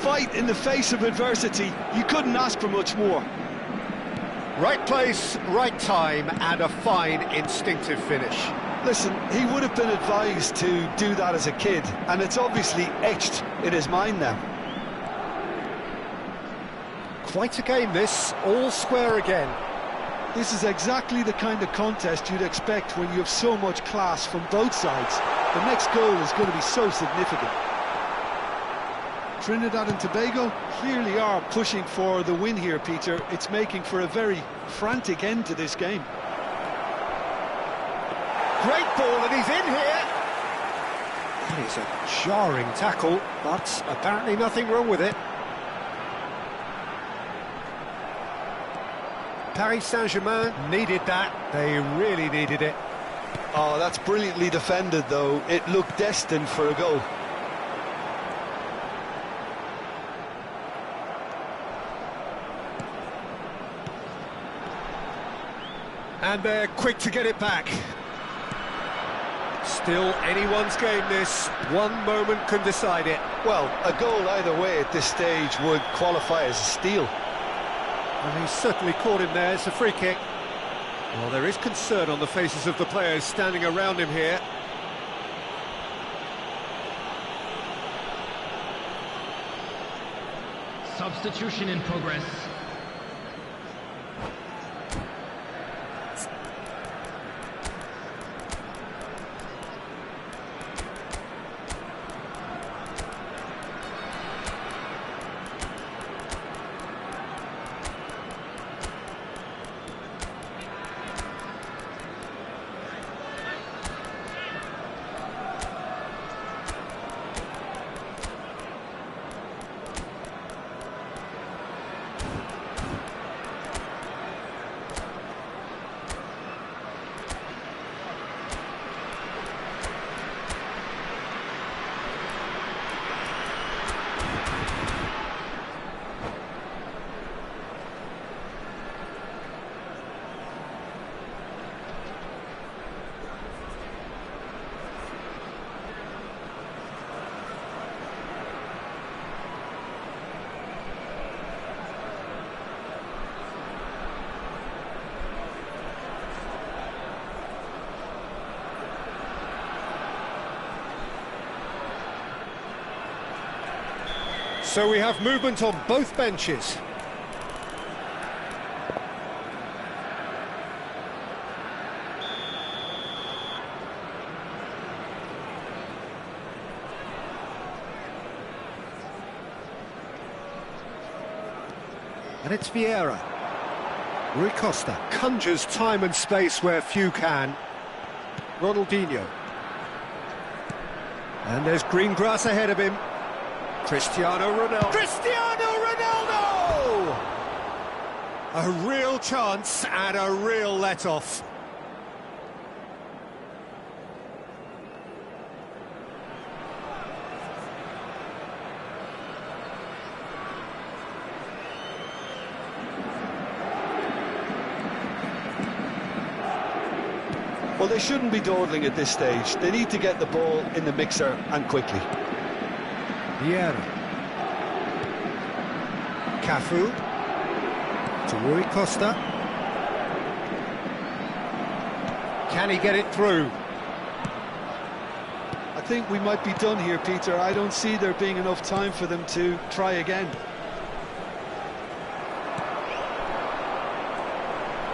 fight in the face of adversity. You couldn't ask for much more. Right place, right time, and a fine instinctive finish. Listen, he would have been advised to do that as a kid, and it's obviously etched in his mind now. Quite a game this, all square again. This is exactly the kind of contest you'd expect when you have so much class from both sides. The next goal is going to be so significant. Trinidad and Tobago clearly are pushing for the win here, Peter. It's making for a very frantic end to this game. Great ball, and he's in here. That is a jarring tackle, but apparently nothing wrong with it. Paris Saint-Germain needed that. They really needed it. Oh, that's brilliantly defended, though. It looked destined for a goal. And they're quick to get it back. Still anyone's game this. One moment can decide it. Well, a goal either way at this stage would qualify as a steal. And he's certainly caught him there. It's a free kick. Well, there is concern on the faces of the players standing around him here. Substitution in progress. So we have movement on both benches. And it's Vieira. Rui Costa conjures time and space where few can. Ronaldinho. And there's green grass ahead of him. Cristiano Ronaldo. Cristiano Ronaldo! A real chance and a real let-off. Well, they shouldn't be dawdling at this stage. They need to get the ball in the mixer and quickly. Vieira. Cafu. To Rui Costa. Can he get it through? I think we might be done here, Peter. I don't see there being enough time for them to try again.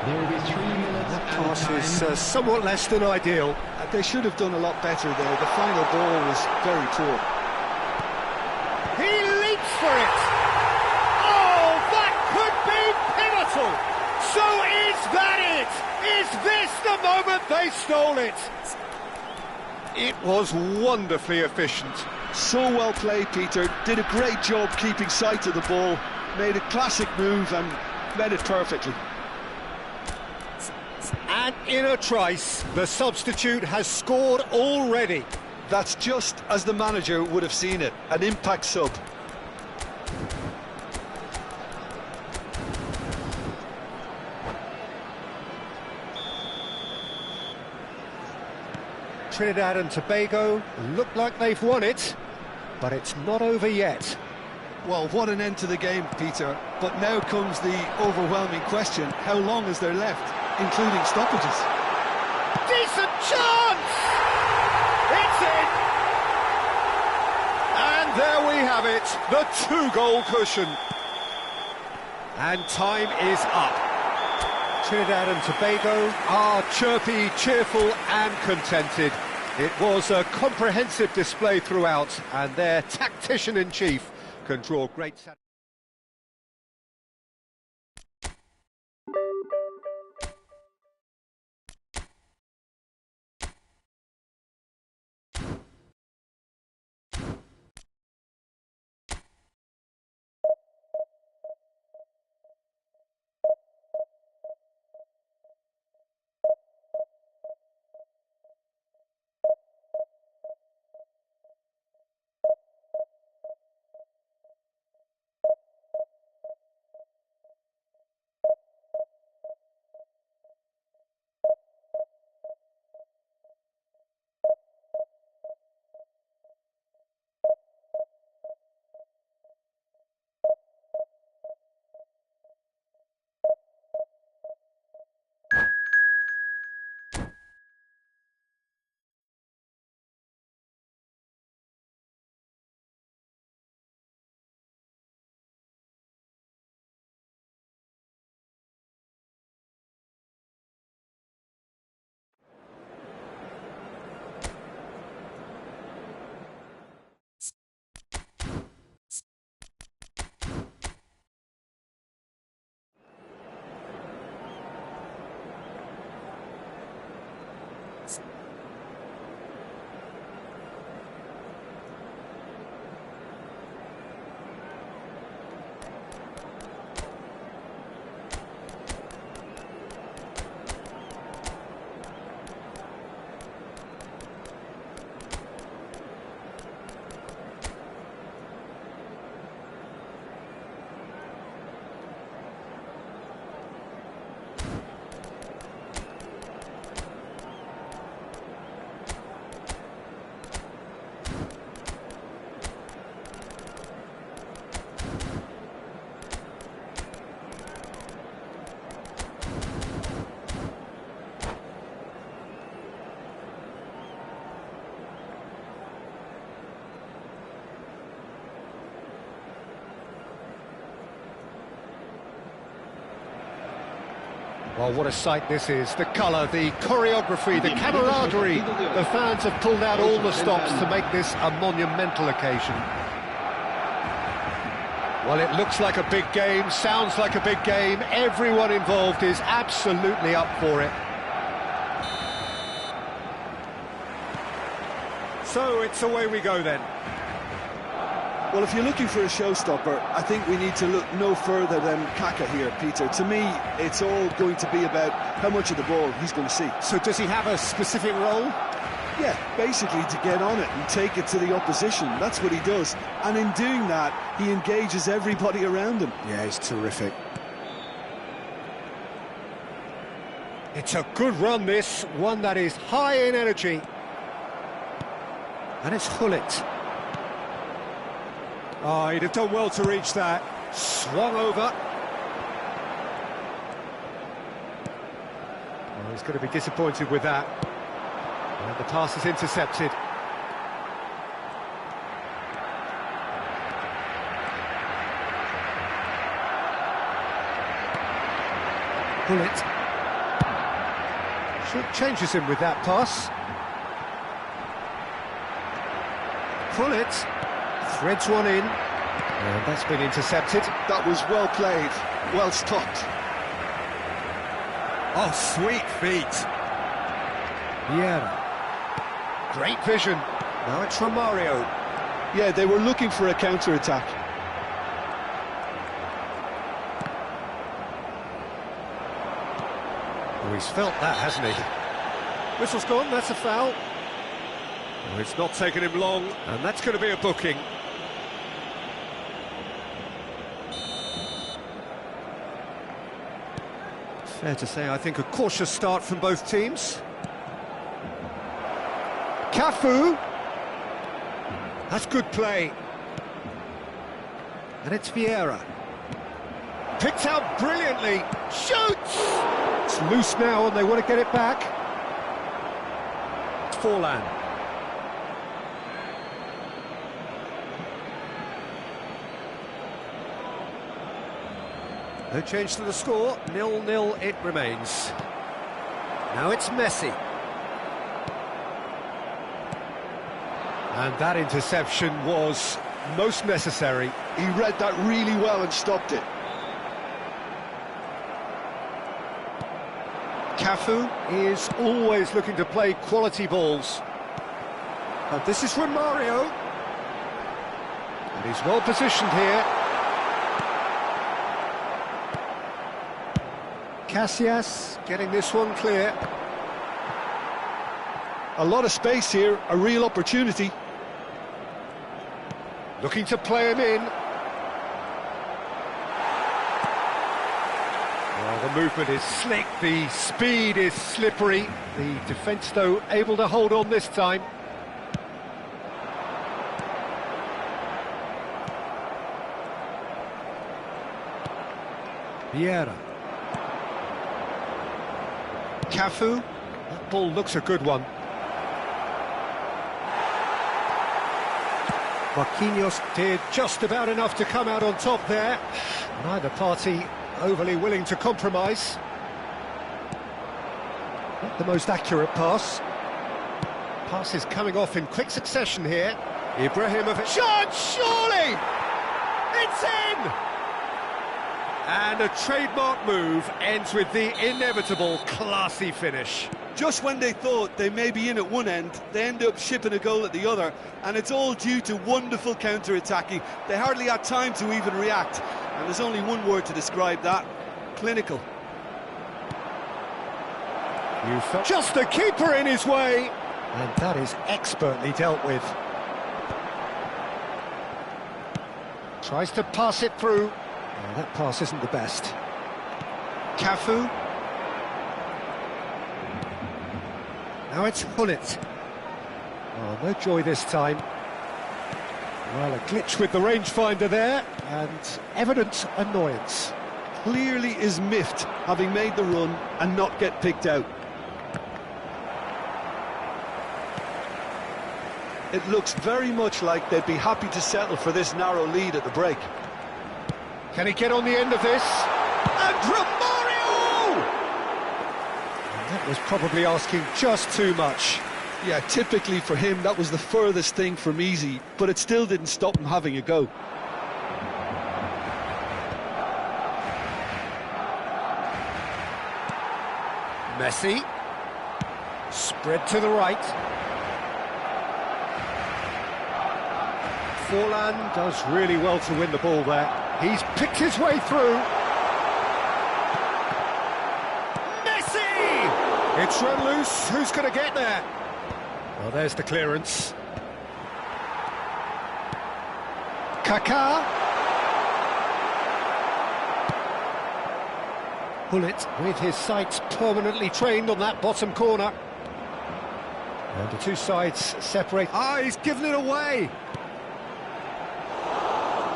There will be 3 minutes That at a pass time. is somewhat less than ideal. They should have done a lot better there. The final ball was very poor. He leaps for it! Oh, that could be pivotal! So is that it? Is this the moment they stole it? It was wonderfully efficient. So well played, Peter. Did a great job keeping sight of the ball. Made a classic move and read it perfectly. And in a trice, the substitute has scored already. That's just as the manager would have seen it. An impact sub. Trinidad and Tobago look like they've won it, but it's not over yet. Well, what an end to the game, Peter. But now comes the overwhelming question. How long is there left, including stoppages? Decent chance! It's in! And there we have it, the 2-goal cushion. And time is up. Trinidad and Tobago are chirpy, cheerful and contented. It was a comprehensive display throughout, and their tactician-in-chief can draw great satisfaction. Oh, what a sight this is. The colour, the choreography, the camaraderie. The fans have pulled out all the stops to make this a monumental occasion. Well, it looks like a big game, sounds like a big game. Everyone involved is absolutely up for it. So it's away we go then. Well, if you're looking for a showstopper, I think we need to look no further than Kaka here, Peter. To me, it's all going to be about how much of the ball he's going to see. So does he have a specific role? Yeah, basically to get on it and take it to the opposition. That's what he does. And in doing that, he engages everybody around him. Yeah, he's terrific. It's a good run, this. One that is high in energy. And it's Hullet. Oh, he'd have done well to reach that. Swung over. Oh, he's going to be disappointed with that. And the pass is intercepted. Hullet. Changes him with that pass. Hullet threads one in, and that's been intercepted. That was well played, well stopped. Oh, sweet feet. Vieira. Great vision. Now it's Romario. Yeah, they were looking for a counter-attack. Oh, he's felt that, hasn't he? Whistle's gone, that's a foul. Oh, it's not taken him long, and that's going to be a booking. Fair to say, I think, a cautious start from both teams. Cafu. That's good play. And it's Vieira. Picked out brilliantly. Shoots! It's loose now, and they want to get it back. It's Forlan. No change to the score, 0-0 it remains. Now it's Messi. And that interception was most necessary. He read that really well and stopped it. Cafu is always looking to play quality balls. And this is Romario. And he's well positioned here. Casillas getting this one clear. A lot of space here, a real opportunity. Looking to play him in. Well, the movement is slick, the speed is slippery. The defence, though, able to hold on this time. Vieira. Cafu. That ball looks a good one. Marquinhos did just about enough to come out on top there. Neither party overly willing to compromise. Not the most accurate pass. Pass is coming off in quick succession here. Ibrahimovic. Shot, surely! It's in! And a trademark move ends with the inevitable classy finish. Just when they thought they may be in at one end, they end up shipping a goal at the other, and it's all due to wonderful counter-attacking. They hardly had time to even react, and there's only one word to describe that: clinical. Just a keeper in his way, and that is expertly dealt with. Tries to pass it through. Oh, that pass isn't the best. Cafu. Now it's Hullet. Oh, no joy this time. Well, a glitch with the rangefinder there, and evident annoyance. Clearly is miffed, having made the run and not get picked out. It looks very much like they'd be happy to settle for this narrow lead at the break. Can he get on the end of this? And Romario! was probably asking just too much. Yeah, typically for him, that was the furthest thing from easy, but it still didn't stop him having a go. Messi. Spread to the right. Forlan does really well to win the ball there. He's picked his way through. Messi! It's run loose. Who's going to get there? Well, there's the clearance. Kaká. Hullet with his sights permanently trained on that bottom corner. And the two sides separate. Ah, he's given it away.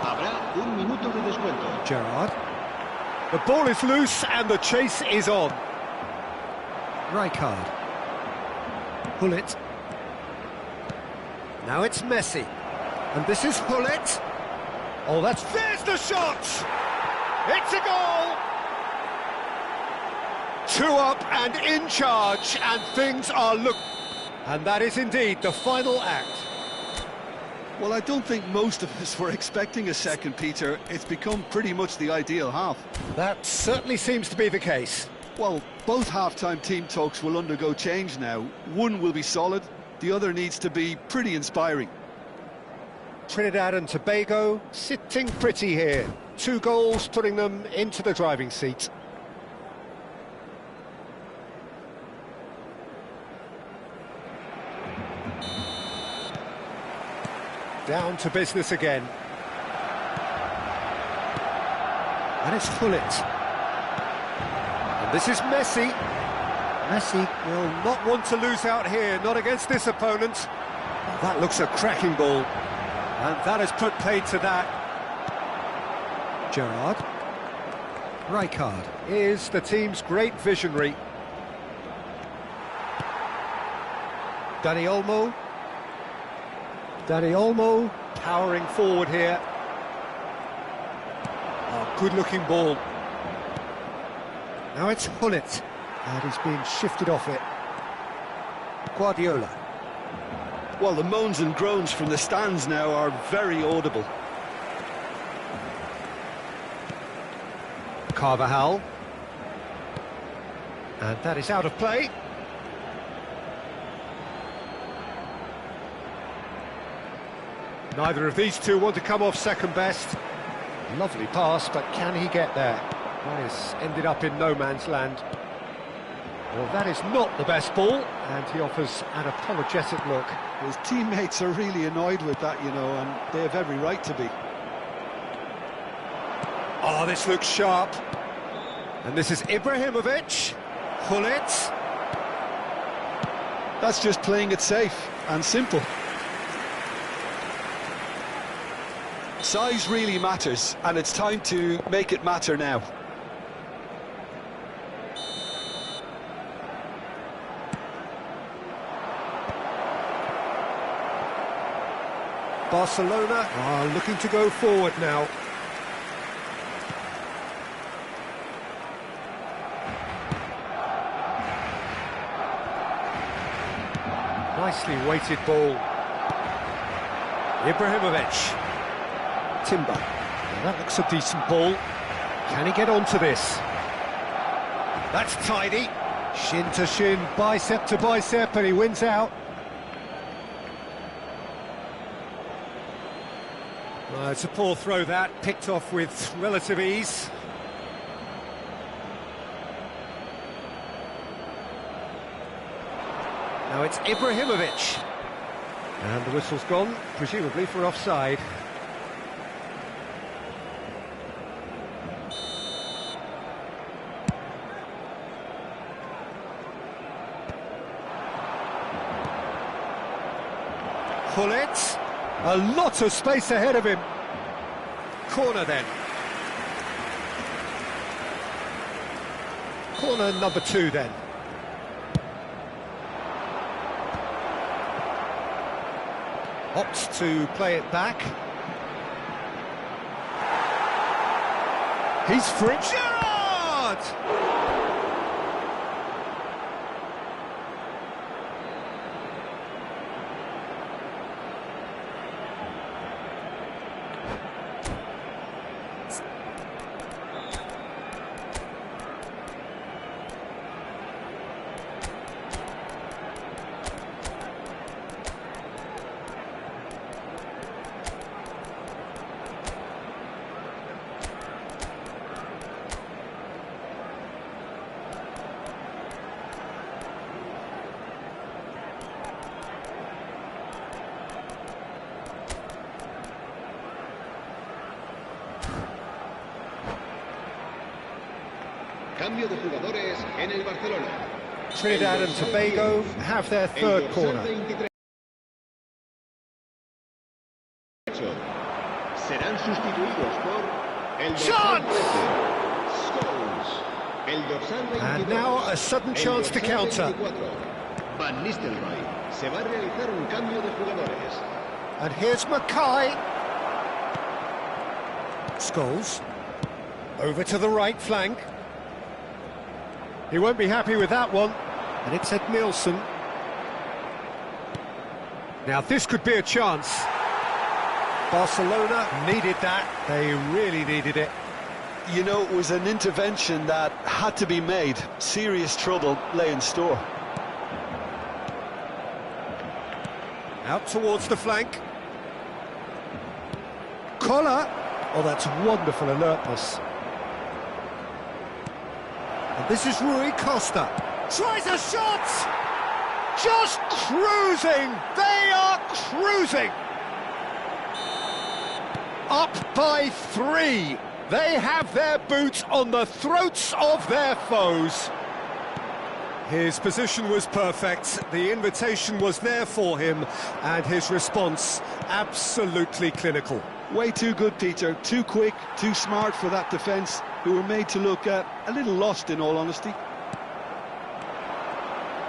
Habrá un minuto de descuento. Gerrard. The ball is loose and the chase is on. Rijkaard. Hullet. Now it's Messi. And this is Hullet. Oh, there's the shot! It's a goal! 2 up and in charge, and things are And that is indeed the final act. Well, I don't think most of us were expecting a second, Peter. It's become pretty much the ideal half. That certainly seems to be the case. Well, both half-time team talks will undergo change now. One will be solid, the other needs to be pretty inspiring. Trinidad and Tobago sitting pretty here. 2 goals putting them into the driving seat. Down to business again. And it's Hullet. And this is Messi. Messi will not want to lose out here, not against this opponent. Oh, that looks a cracking ball. And that has put paid to that. Gerrard. Rijkaard is the team's great visionary. Dani Olmo. Dani Olmo powering forward here. Oh, good-looking ball. Now it's Hullet, and he's being shifted off it. Guardiola. Well, the moans and groans from the stands now are very audible. Carvajal. And that is out of play. Neither of these two want to come off second best. Lovely pass, but can he get there? That has ended up in no man's land. Well, that is not the best ball, and he offers an apologetic look. His teammates are really annoyed with that, you know, and they have every right to be. Oh, this looks sharp. And this is Ibrahimovic. Hullet. That's just playing it safe and simple. Size really matters, and it's time to make it matter now. Barcelona are looking to go forward now. Nicely weighted ball. Ibrahimovic. Timber. Well, that looks a decent ball. Can he get onto this? That's tidy. Shin to shin, bicep to bicep, and he wins out. It's a poor throw that, picked off with relative ease. Now it's Ibrahimovic. And the whistle's gone, presumably for offside. Hullet. A lot of space ahead of him. Corner then. Corner number 2 then. Opts to play it back. He's free. Gerrard! Cambio de jugadores en el Barcelona. Trinidad and Tobago have their third corner. Serán sustituidos por el Shot! Scholes. El dorsal 22. And now a sudden chance to counter. Van Nistelrooy. Se va a realizar un cambio de jugadores. And here's Mackay. Scholes. Over to the right flank. He won't be happy with that one. And it's Ed Nielsen. Now this could be a chance. Barcelona needed that. They really needed it. You know, it was an intervention that had to be made. Serious trouble lay in store. Out towards the flank. Collar. Oh, that's wonderful alertness. And this is Rui Costa. Tries a shot! Just cruising! They are cruising! Up by 3. They have their boots on the throats of their foes. His position was perfect, the invitation was there for him, and his response absolutely clinical. Way too good, Peter. Too quick, too smart for that defence, who were made to look a little lost, in all honesty.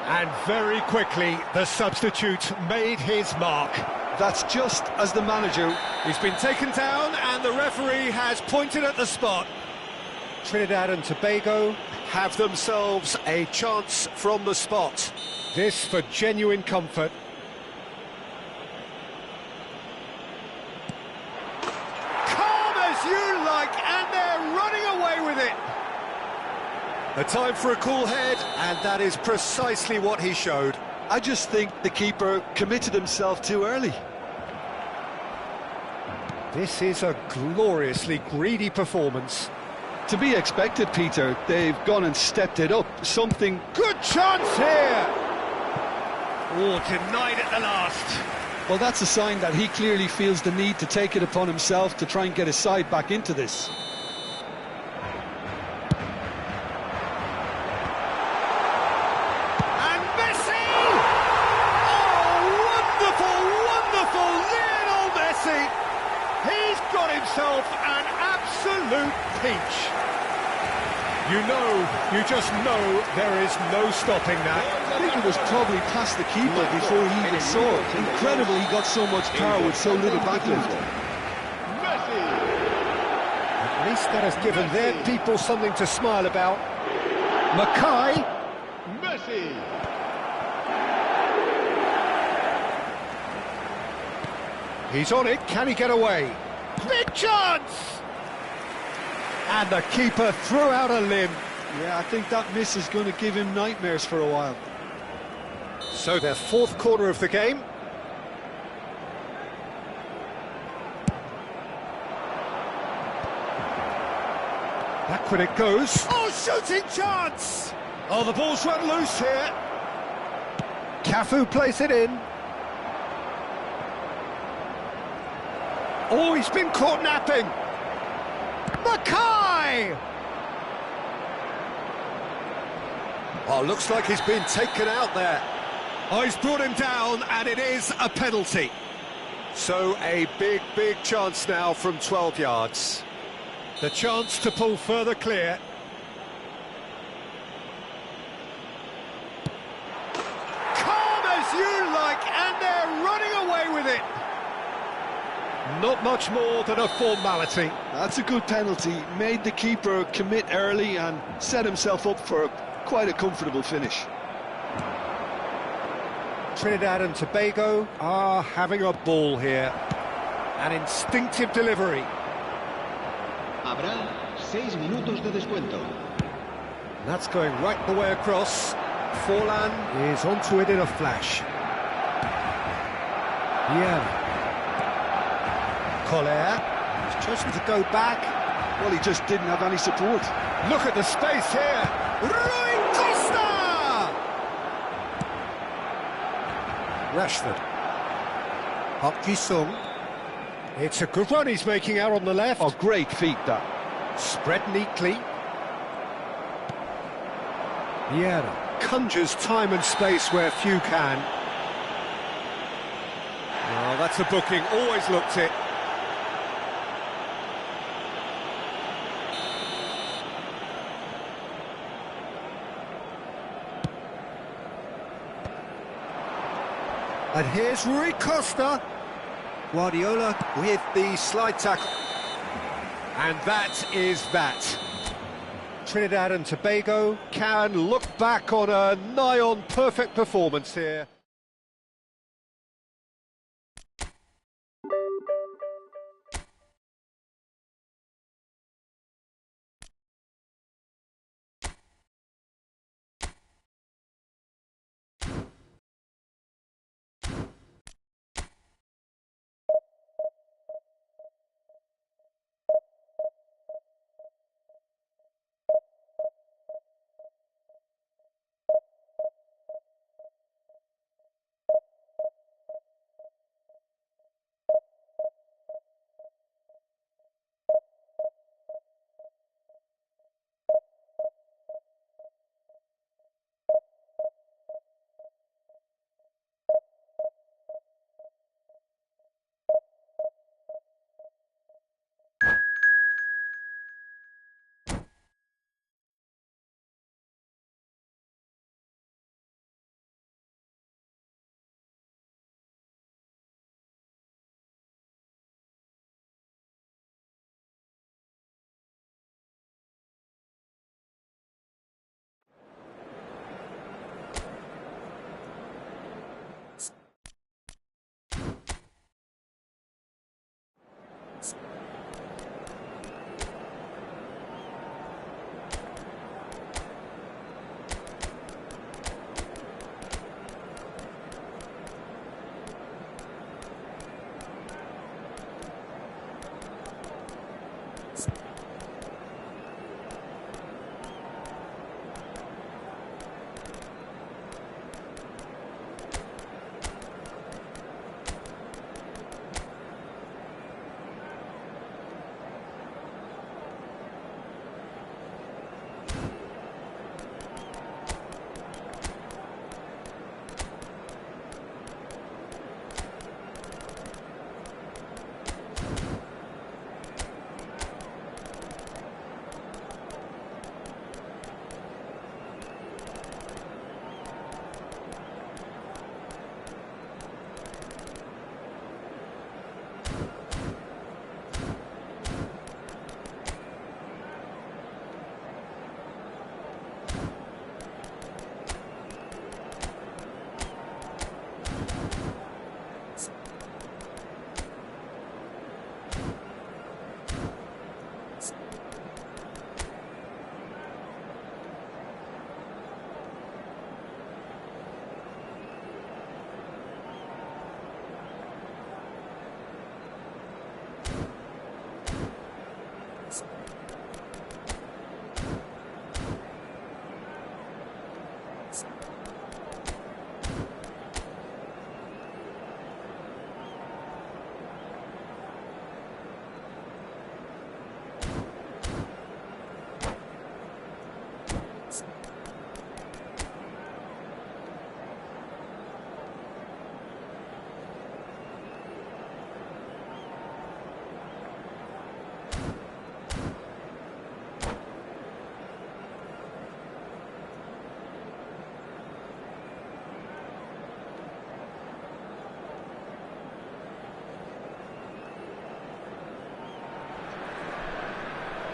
And very quickly, the substitute made his mark. That's just as the manager. He's been taken down, and the referee has pointed at the spot. Trinidad and Tobago have themselves a chance from the spot. This for genuine comfort. Calm as you like, and they're running away with it. A time for a cool head, and that is precisely what he showed. I just think the keeper committed himself too early. This is a gloriously greedy performance. To be expected, Peter. They've gone and stepped it up. Something... Good chance here! Oh, denied at the last. Well, that's a sign that he clearly feels the need to take it upon himself to try and get his side back into this. And Messi! Oh, wonderful, wonderful Lionel Messi! He's got himself an absolute peach. You just know there is no stopping that. I think it was probably past the keeper before he even saw it. Incredible he got so much power with so little backlift. At least that has given their people something to smile about. Mackay. Messi. He's on it, can he get away? Big chance! And the keeper threw out a limb. Yeah, I think that miss is going to give him nightmares for a while. So their fourth quarter of the game. Back when it goes. Oh, shooting chance! Oh, the ball's run loose here. Cafu plays it in. Oh, he's been caught napping. Mackay! Oh, looks like he's been taken out there. Oh, he's brought him down, and it is a penalty. So a big, big chance now from 12 yards. The chance to pull further clear. Calm as you like, and they're running away with it. Not much more than a formality. That's a good penalty. Made the keeper commit early and set himself up for quite a comfortable finish. Trinidad and Tobago are having a ball here. An instinctive delivery. Habrá 6 minutos de descuento. That's going right the way across. Forlan is onto it in a flash. Yeah. Collier has chosen to go back. Well, he just didn't have any support. Look at the space here. Rui Costa! Rashford. Park Ji-sung. It's a good run he's making out on the left. Oh, great feat, that. Spread neatly. Vieira conjures time and space where few can. Oh, that's a booking, always looked it. And here's Rui Costa. Guardiola with the slide tackle. And that is that. Trinidad and Tobago can look back on a nigh-on perfect performance here.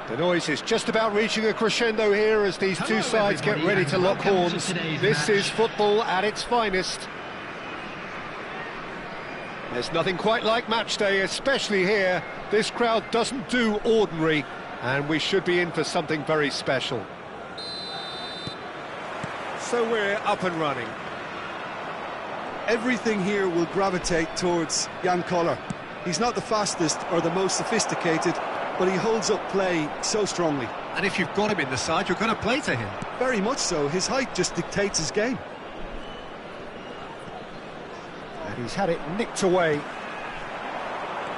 The noise is just about reaching a crescendo here as these two sides get ready to lock horns. This is football at its finest. There's nothing quite like match day, especially here. This crowd doesn't do ordinary, and we should be in for something very special. So we're up and running. Everything here will gravitate towards Jan Koller. He's not the fastest or the most sophisticated, but he holds up play so strongly. And if you've got him in the side, you're going to play to him. Very much so. His height just dictates his game. And he's had it nicked away.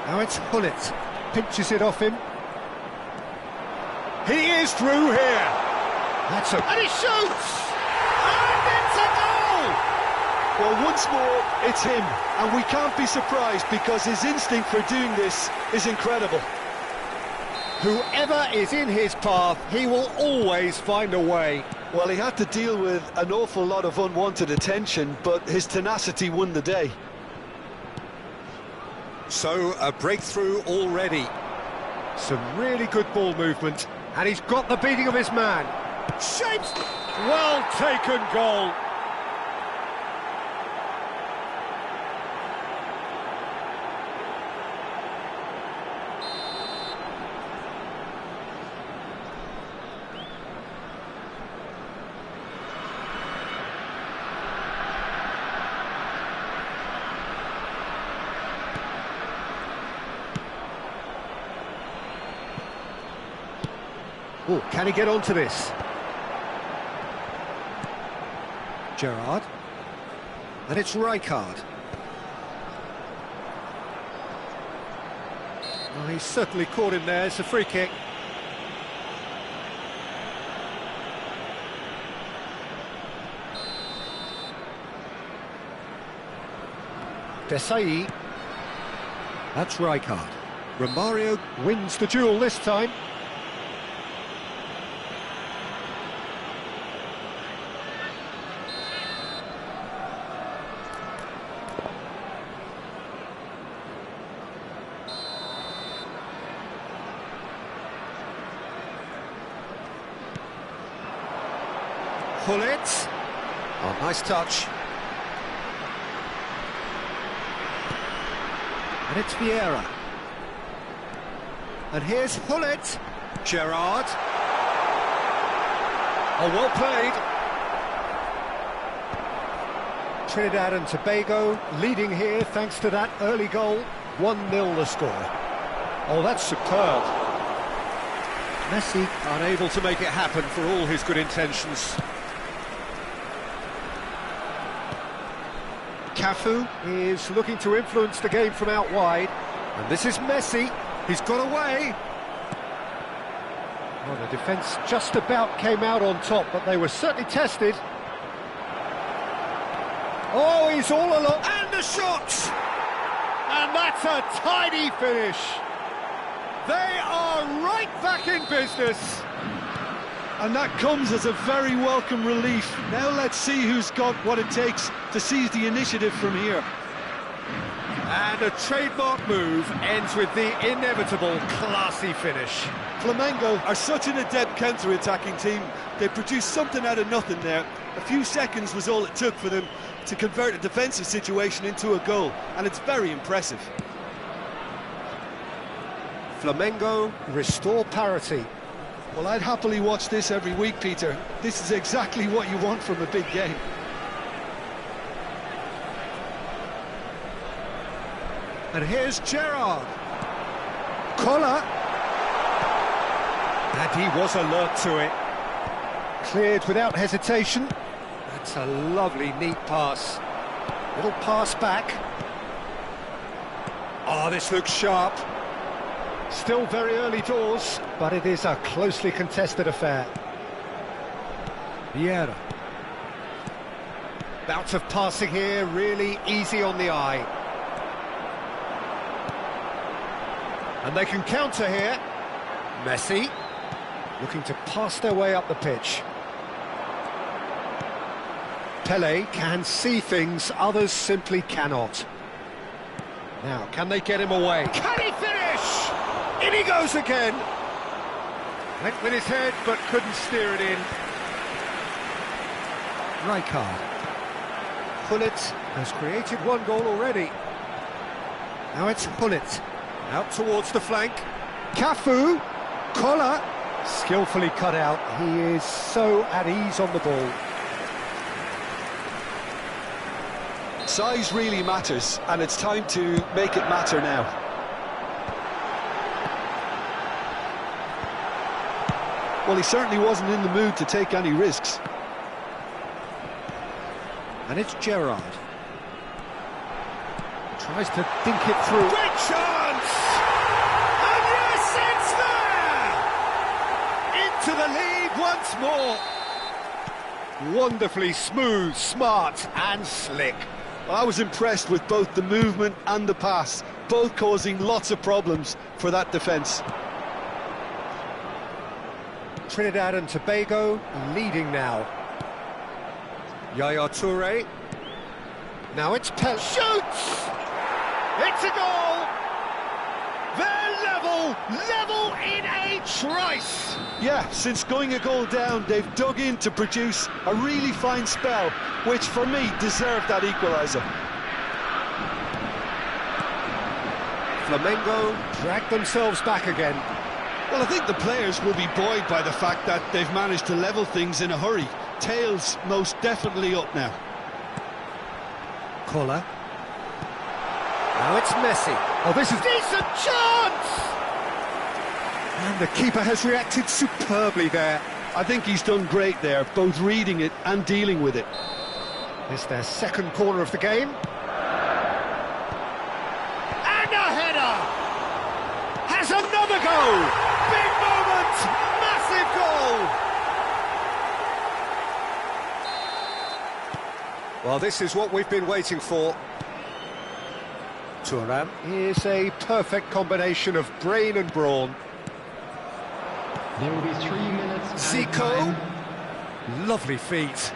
Now it's Hullet. Pinches it off him. He is through here. And he shoots! Well, once more, it's him, and we can't be surprised because his instinct for doing this is incredible. Whoever is in his path, he will always find a way. Well, he had to deal with an awful lot of unwanted attention, but his tenacity won the day. So, a breakthrough already. Some really good ball movement, and he's got the beating of his man. Shapes! Well taken goal. Oh, can he get onto this? Gerrard. And it's Rijkaard. Oh, he's certainly caught him there. It's a free kick. Desai. That's Rijkaard. Romario wins the duel this time. Hullet. Oh, nice touch. And it's Vieira. And here's Hullet. Gerrard. Oh, well played. Trinidad and Tobago leading here thanks to that early goal. 1-0 the score. Oh, that's superb. Messi unable to make it happen for all his good intentions. Cafu is looking to influence the game from out wide. And this is Messi. He's got away. Well, the defence just about came out on top, but they were certainly tested. Oh, he's all alone. And the shot! And that's a tidy finish. They are right back in business. And that comes as a very welcome relief. Now let's see who's got what it takes to seize the initiative from here. And a trademark move ends with the inevitable classy finish. Flamengo are such an adept counter-attacking team. They produced something out of nothing there. A few seconds was all it took for them to convert a defensive situation into a goal, and it's very impressive. Flamengo restore parity. Well, I'd happily watch this every week, Peter. This is exactly what you want from a big game. And here's Gerrard. Collar. And he was alert to it. Cleared without hesitation. That's a lovely, neat pass. Little pass back. Oh, this looks sharp. Still very early doors, but it is a closely contested affair. Vieira. Bout of passing here, really easy on the eye. And they can counter here. Messi, looking to pass their way up the pitch. Pele can see things others simply cannot. Now, can they get him away? Can he finish? In he goes again. Went with his head, but couldn't steer it in. Rijkaard. Hullet has created one goal already. Now it's Hullet. Out towards the flank. Cafu. Collar. Skillfully cut out. He is so at ease on the ball. Size really matters, and it's time to make it matter now. Well, he certainly wasn't in the mood to take any risks. And it's Gerrard. Tries to think it through. Great chance! And yes, it's there! Into the lead once more. Wonderfully smooth, smart and slick. Well, I was impressed with both the movement and the pass, both causing lots of problems for that defence. Trinidad and Tobago leading now. Yaya Toure. Now it's Pel. Shoots! It's a goal! They're level in a trice! Yeah, since going a goal down, they've dug in to produce a really fine spell, which for me deserved that equaliser. Flamengo drag themselves back again. Well, I think the players will be buoyed by the fact that they've managed to level things in a hurry. Tails most definitely up now. Koller. Now it's Messi. Oh, this is decent chance! And the keeper has reacted superbly there. I think he's done great there, both reading it and dealing with it. It's their second corner of the game. And a header! Has another goal! Big moment! Massive goal! Well, this is what we've been waiting for. Thuram is a perfect combination of brain and brawn. There will be 3 minutes. Zico, lovely feet.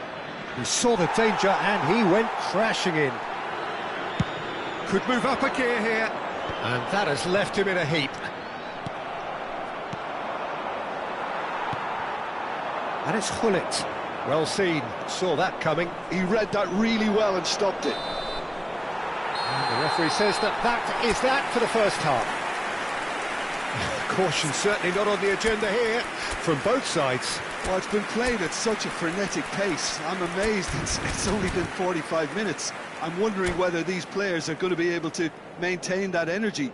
He saw the danger and he went crashing in. Could move up a gear here, and that has left him in a heap. And it's Hullet. Well seen, saw that coming. He read that really well and stopped it. And the referee says that is that for the first half. Caution certainly not on the agenda here from both sides. Well, it's been played at such a frenetic pace. I'm amazed it's only been 45 minutes. I'm wondering whether these players are going to be able to maintain that energy.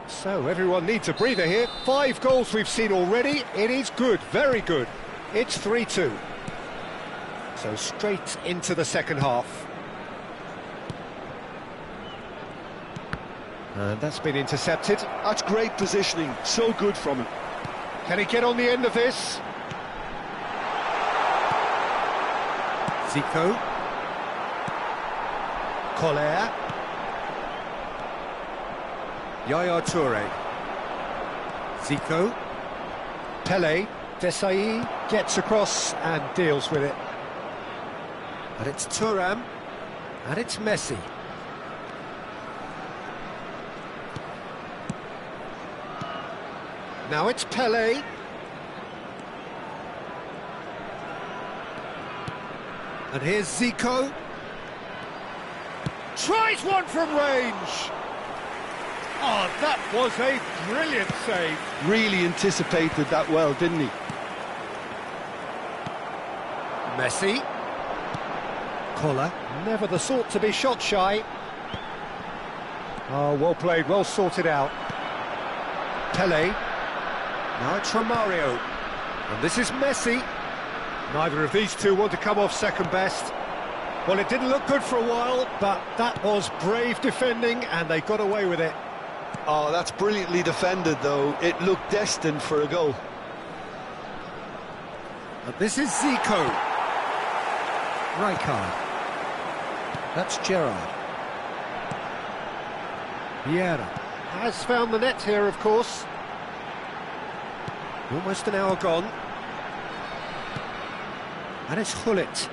So everyone needs a breather here. 5 goals we've seen already. It is good, very good. It's 3-2. So straight into the second half. And that's been intercepted. That's great positioning, so good from him. Can he get on the end of this? Zico. Koller. Yaya Toure. Zico. Pele. Desai gets across and deals with it. And it's Thuram. And it's Messi. Now it's Pele. And here's Zico. Tries one from range. Oh, that was a brilliant save. Really anticipated that well, didn't he? Messi. Koller, never the sort to be shot shy. Oh, well played, well sorted out. Pele. Now it's Romario. And this is Messi. Neither of these two want to come off second best. Well, it didn't look good for a while, but that was brave defending and they got away with it. Oh, that's brilliantly defended, though. It looked destined for a goal. And this is Zico. Rijkaard. That's Gerrard. Vieira has found the net here, of course. Almost an hour gone. And it's Hullet.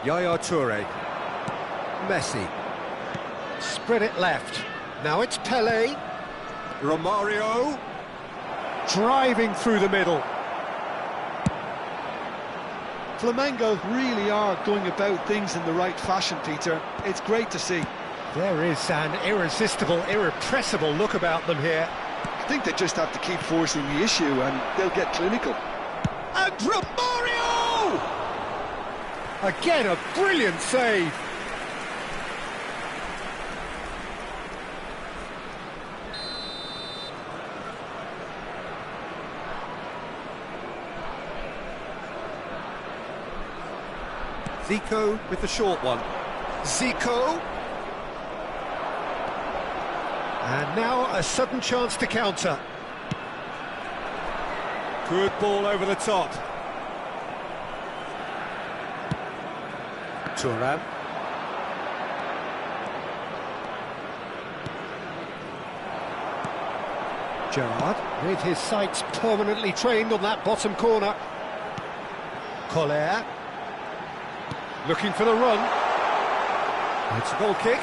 Yaya Toure. Messi. Spread it left. Now it's Pele. Romario. Driving through the middle. Flamengo really are going about things in the right fashion, Peter. It's great to see. There is an irresistible, irrepressible look about them here. I think they just have to keep forcing the issue and they'll get clinical. And Romario! Again, a brilliant save. Zico with the short one. Zico. And now a sudden chance to counter. Good ball over the top. Thuram. Gerrard, with his sights permanently trained on that bottom corner. Collier. Looking for the run. It's a goal kick.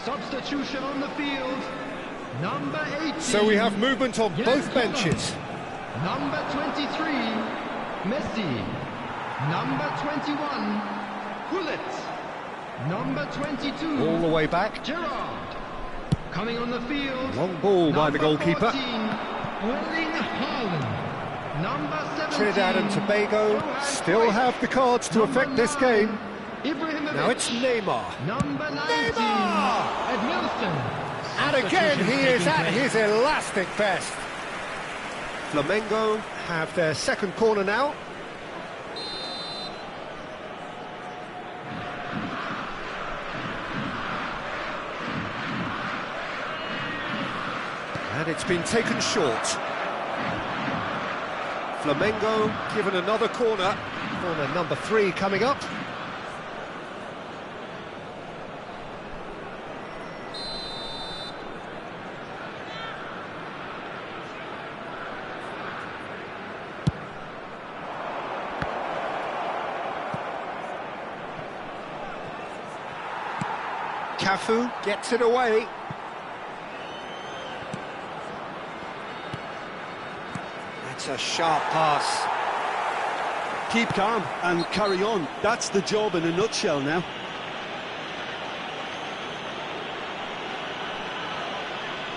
Substitution on the field. Number 18. So we have movement on both benches. Number 23, Messi. Number 21, Gullit. Number 22, All the way back. Gerrard. Coming on the field. Long ball by the goalkeeper. 14, Erling Haaland. Number 17, Trinidad and Tobago still have the cards to affect this game. Ibrahimovic. Now it's Neymar. Number 19, Neymar! Edmilson. And again he is at his elastic best. Flamengo have their second corner now. And it's been taken short. Flamengo given another corner. Corner number 3 coming up. Cafu gets it away. That's a sharp pass. Keep calm and carry on. That's the job in a nutshell now.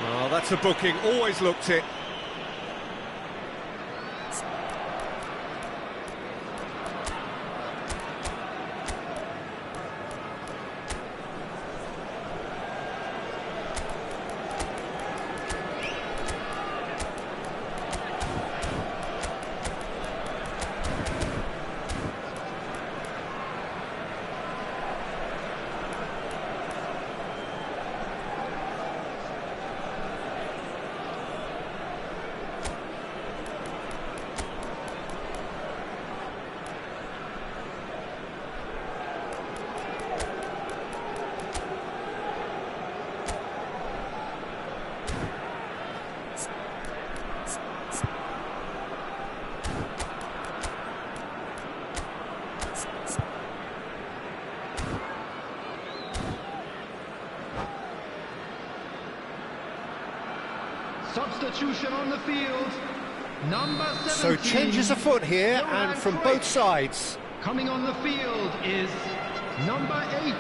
Well, that's a booking. Always looked it. Substitution on the field. Number 17. So changes afoot here, and from both sides. Coming on the field is number 8,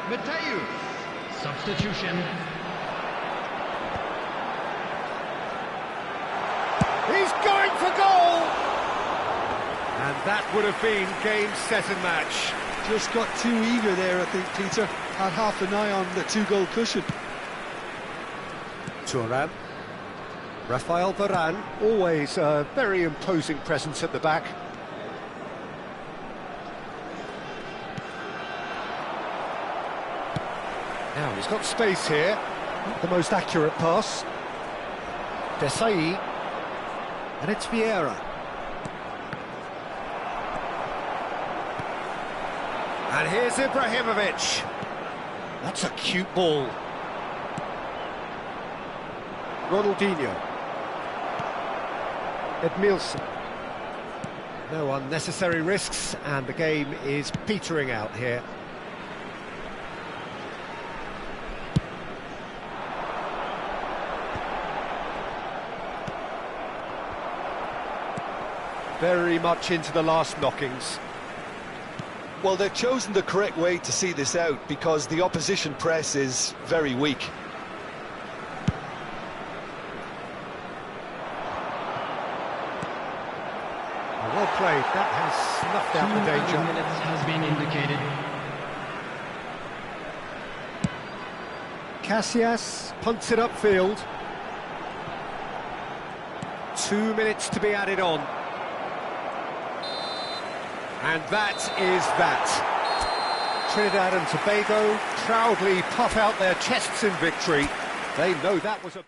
Mateus. Substitution. He's going for goal! And that would have been game, set and match. Just got too eager there, I think, Peter. Had half an eye on the 2-goal cushion. Thuram. Rafael Varane, always a very imposing presence at the back. Now he's got space here. Not the most accurate pass. Desai. And it's Vieira. And here's Ibrahimovic. That's a cute ball. Ronaldinho. Edmilson. No unnecessary risks, and the game is petering out here. Very much into the last knockings. Well, they've chosen the correct way to see this out because the opposition press is very weak. Well played, that has snuffed out the danger. 2 minutes has been indicated. Casillas punts it upfield. 2 minutes to be added on. And that is that. Trinidad and Tobago proudly puff out their chests in victory. They know that was a...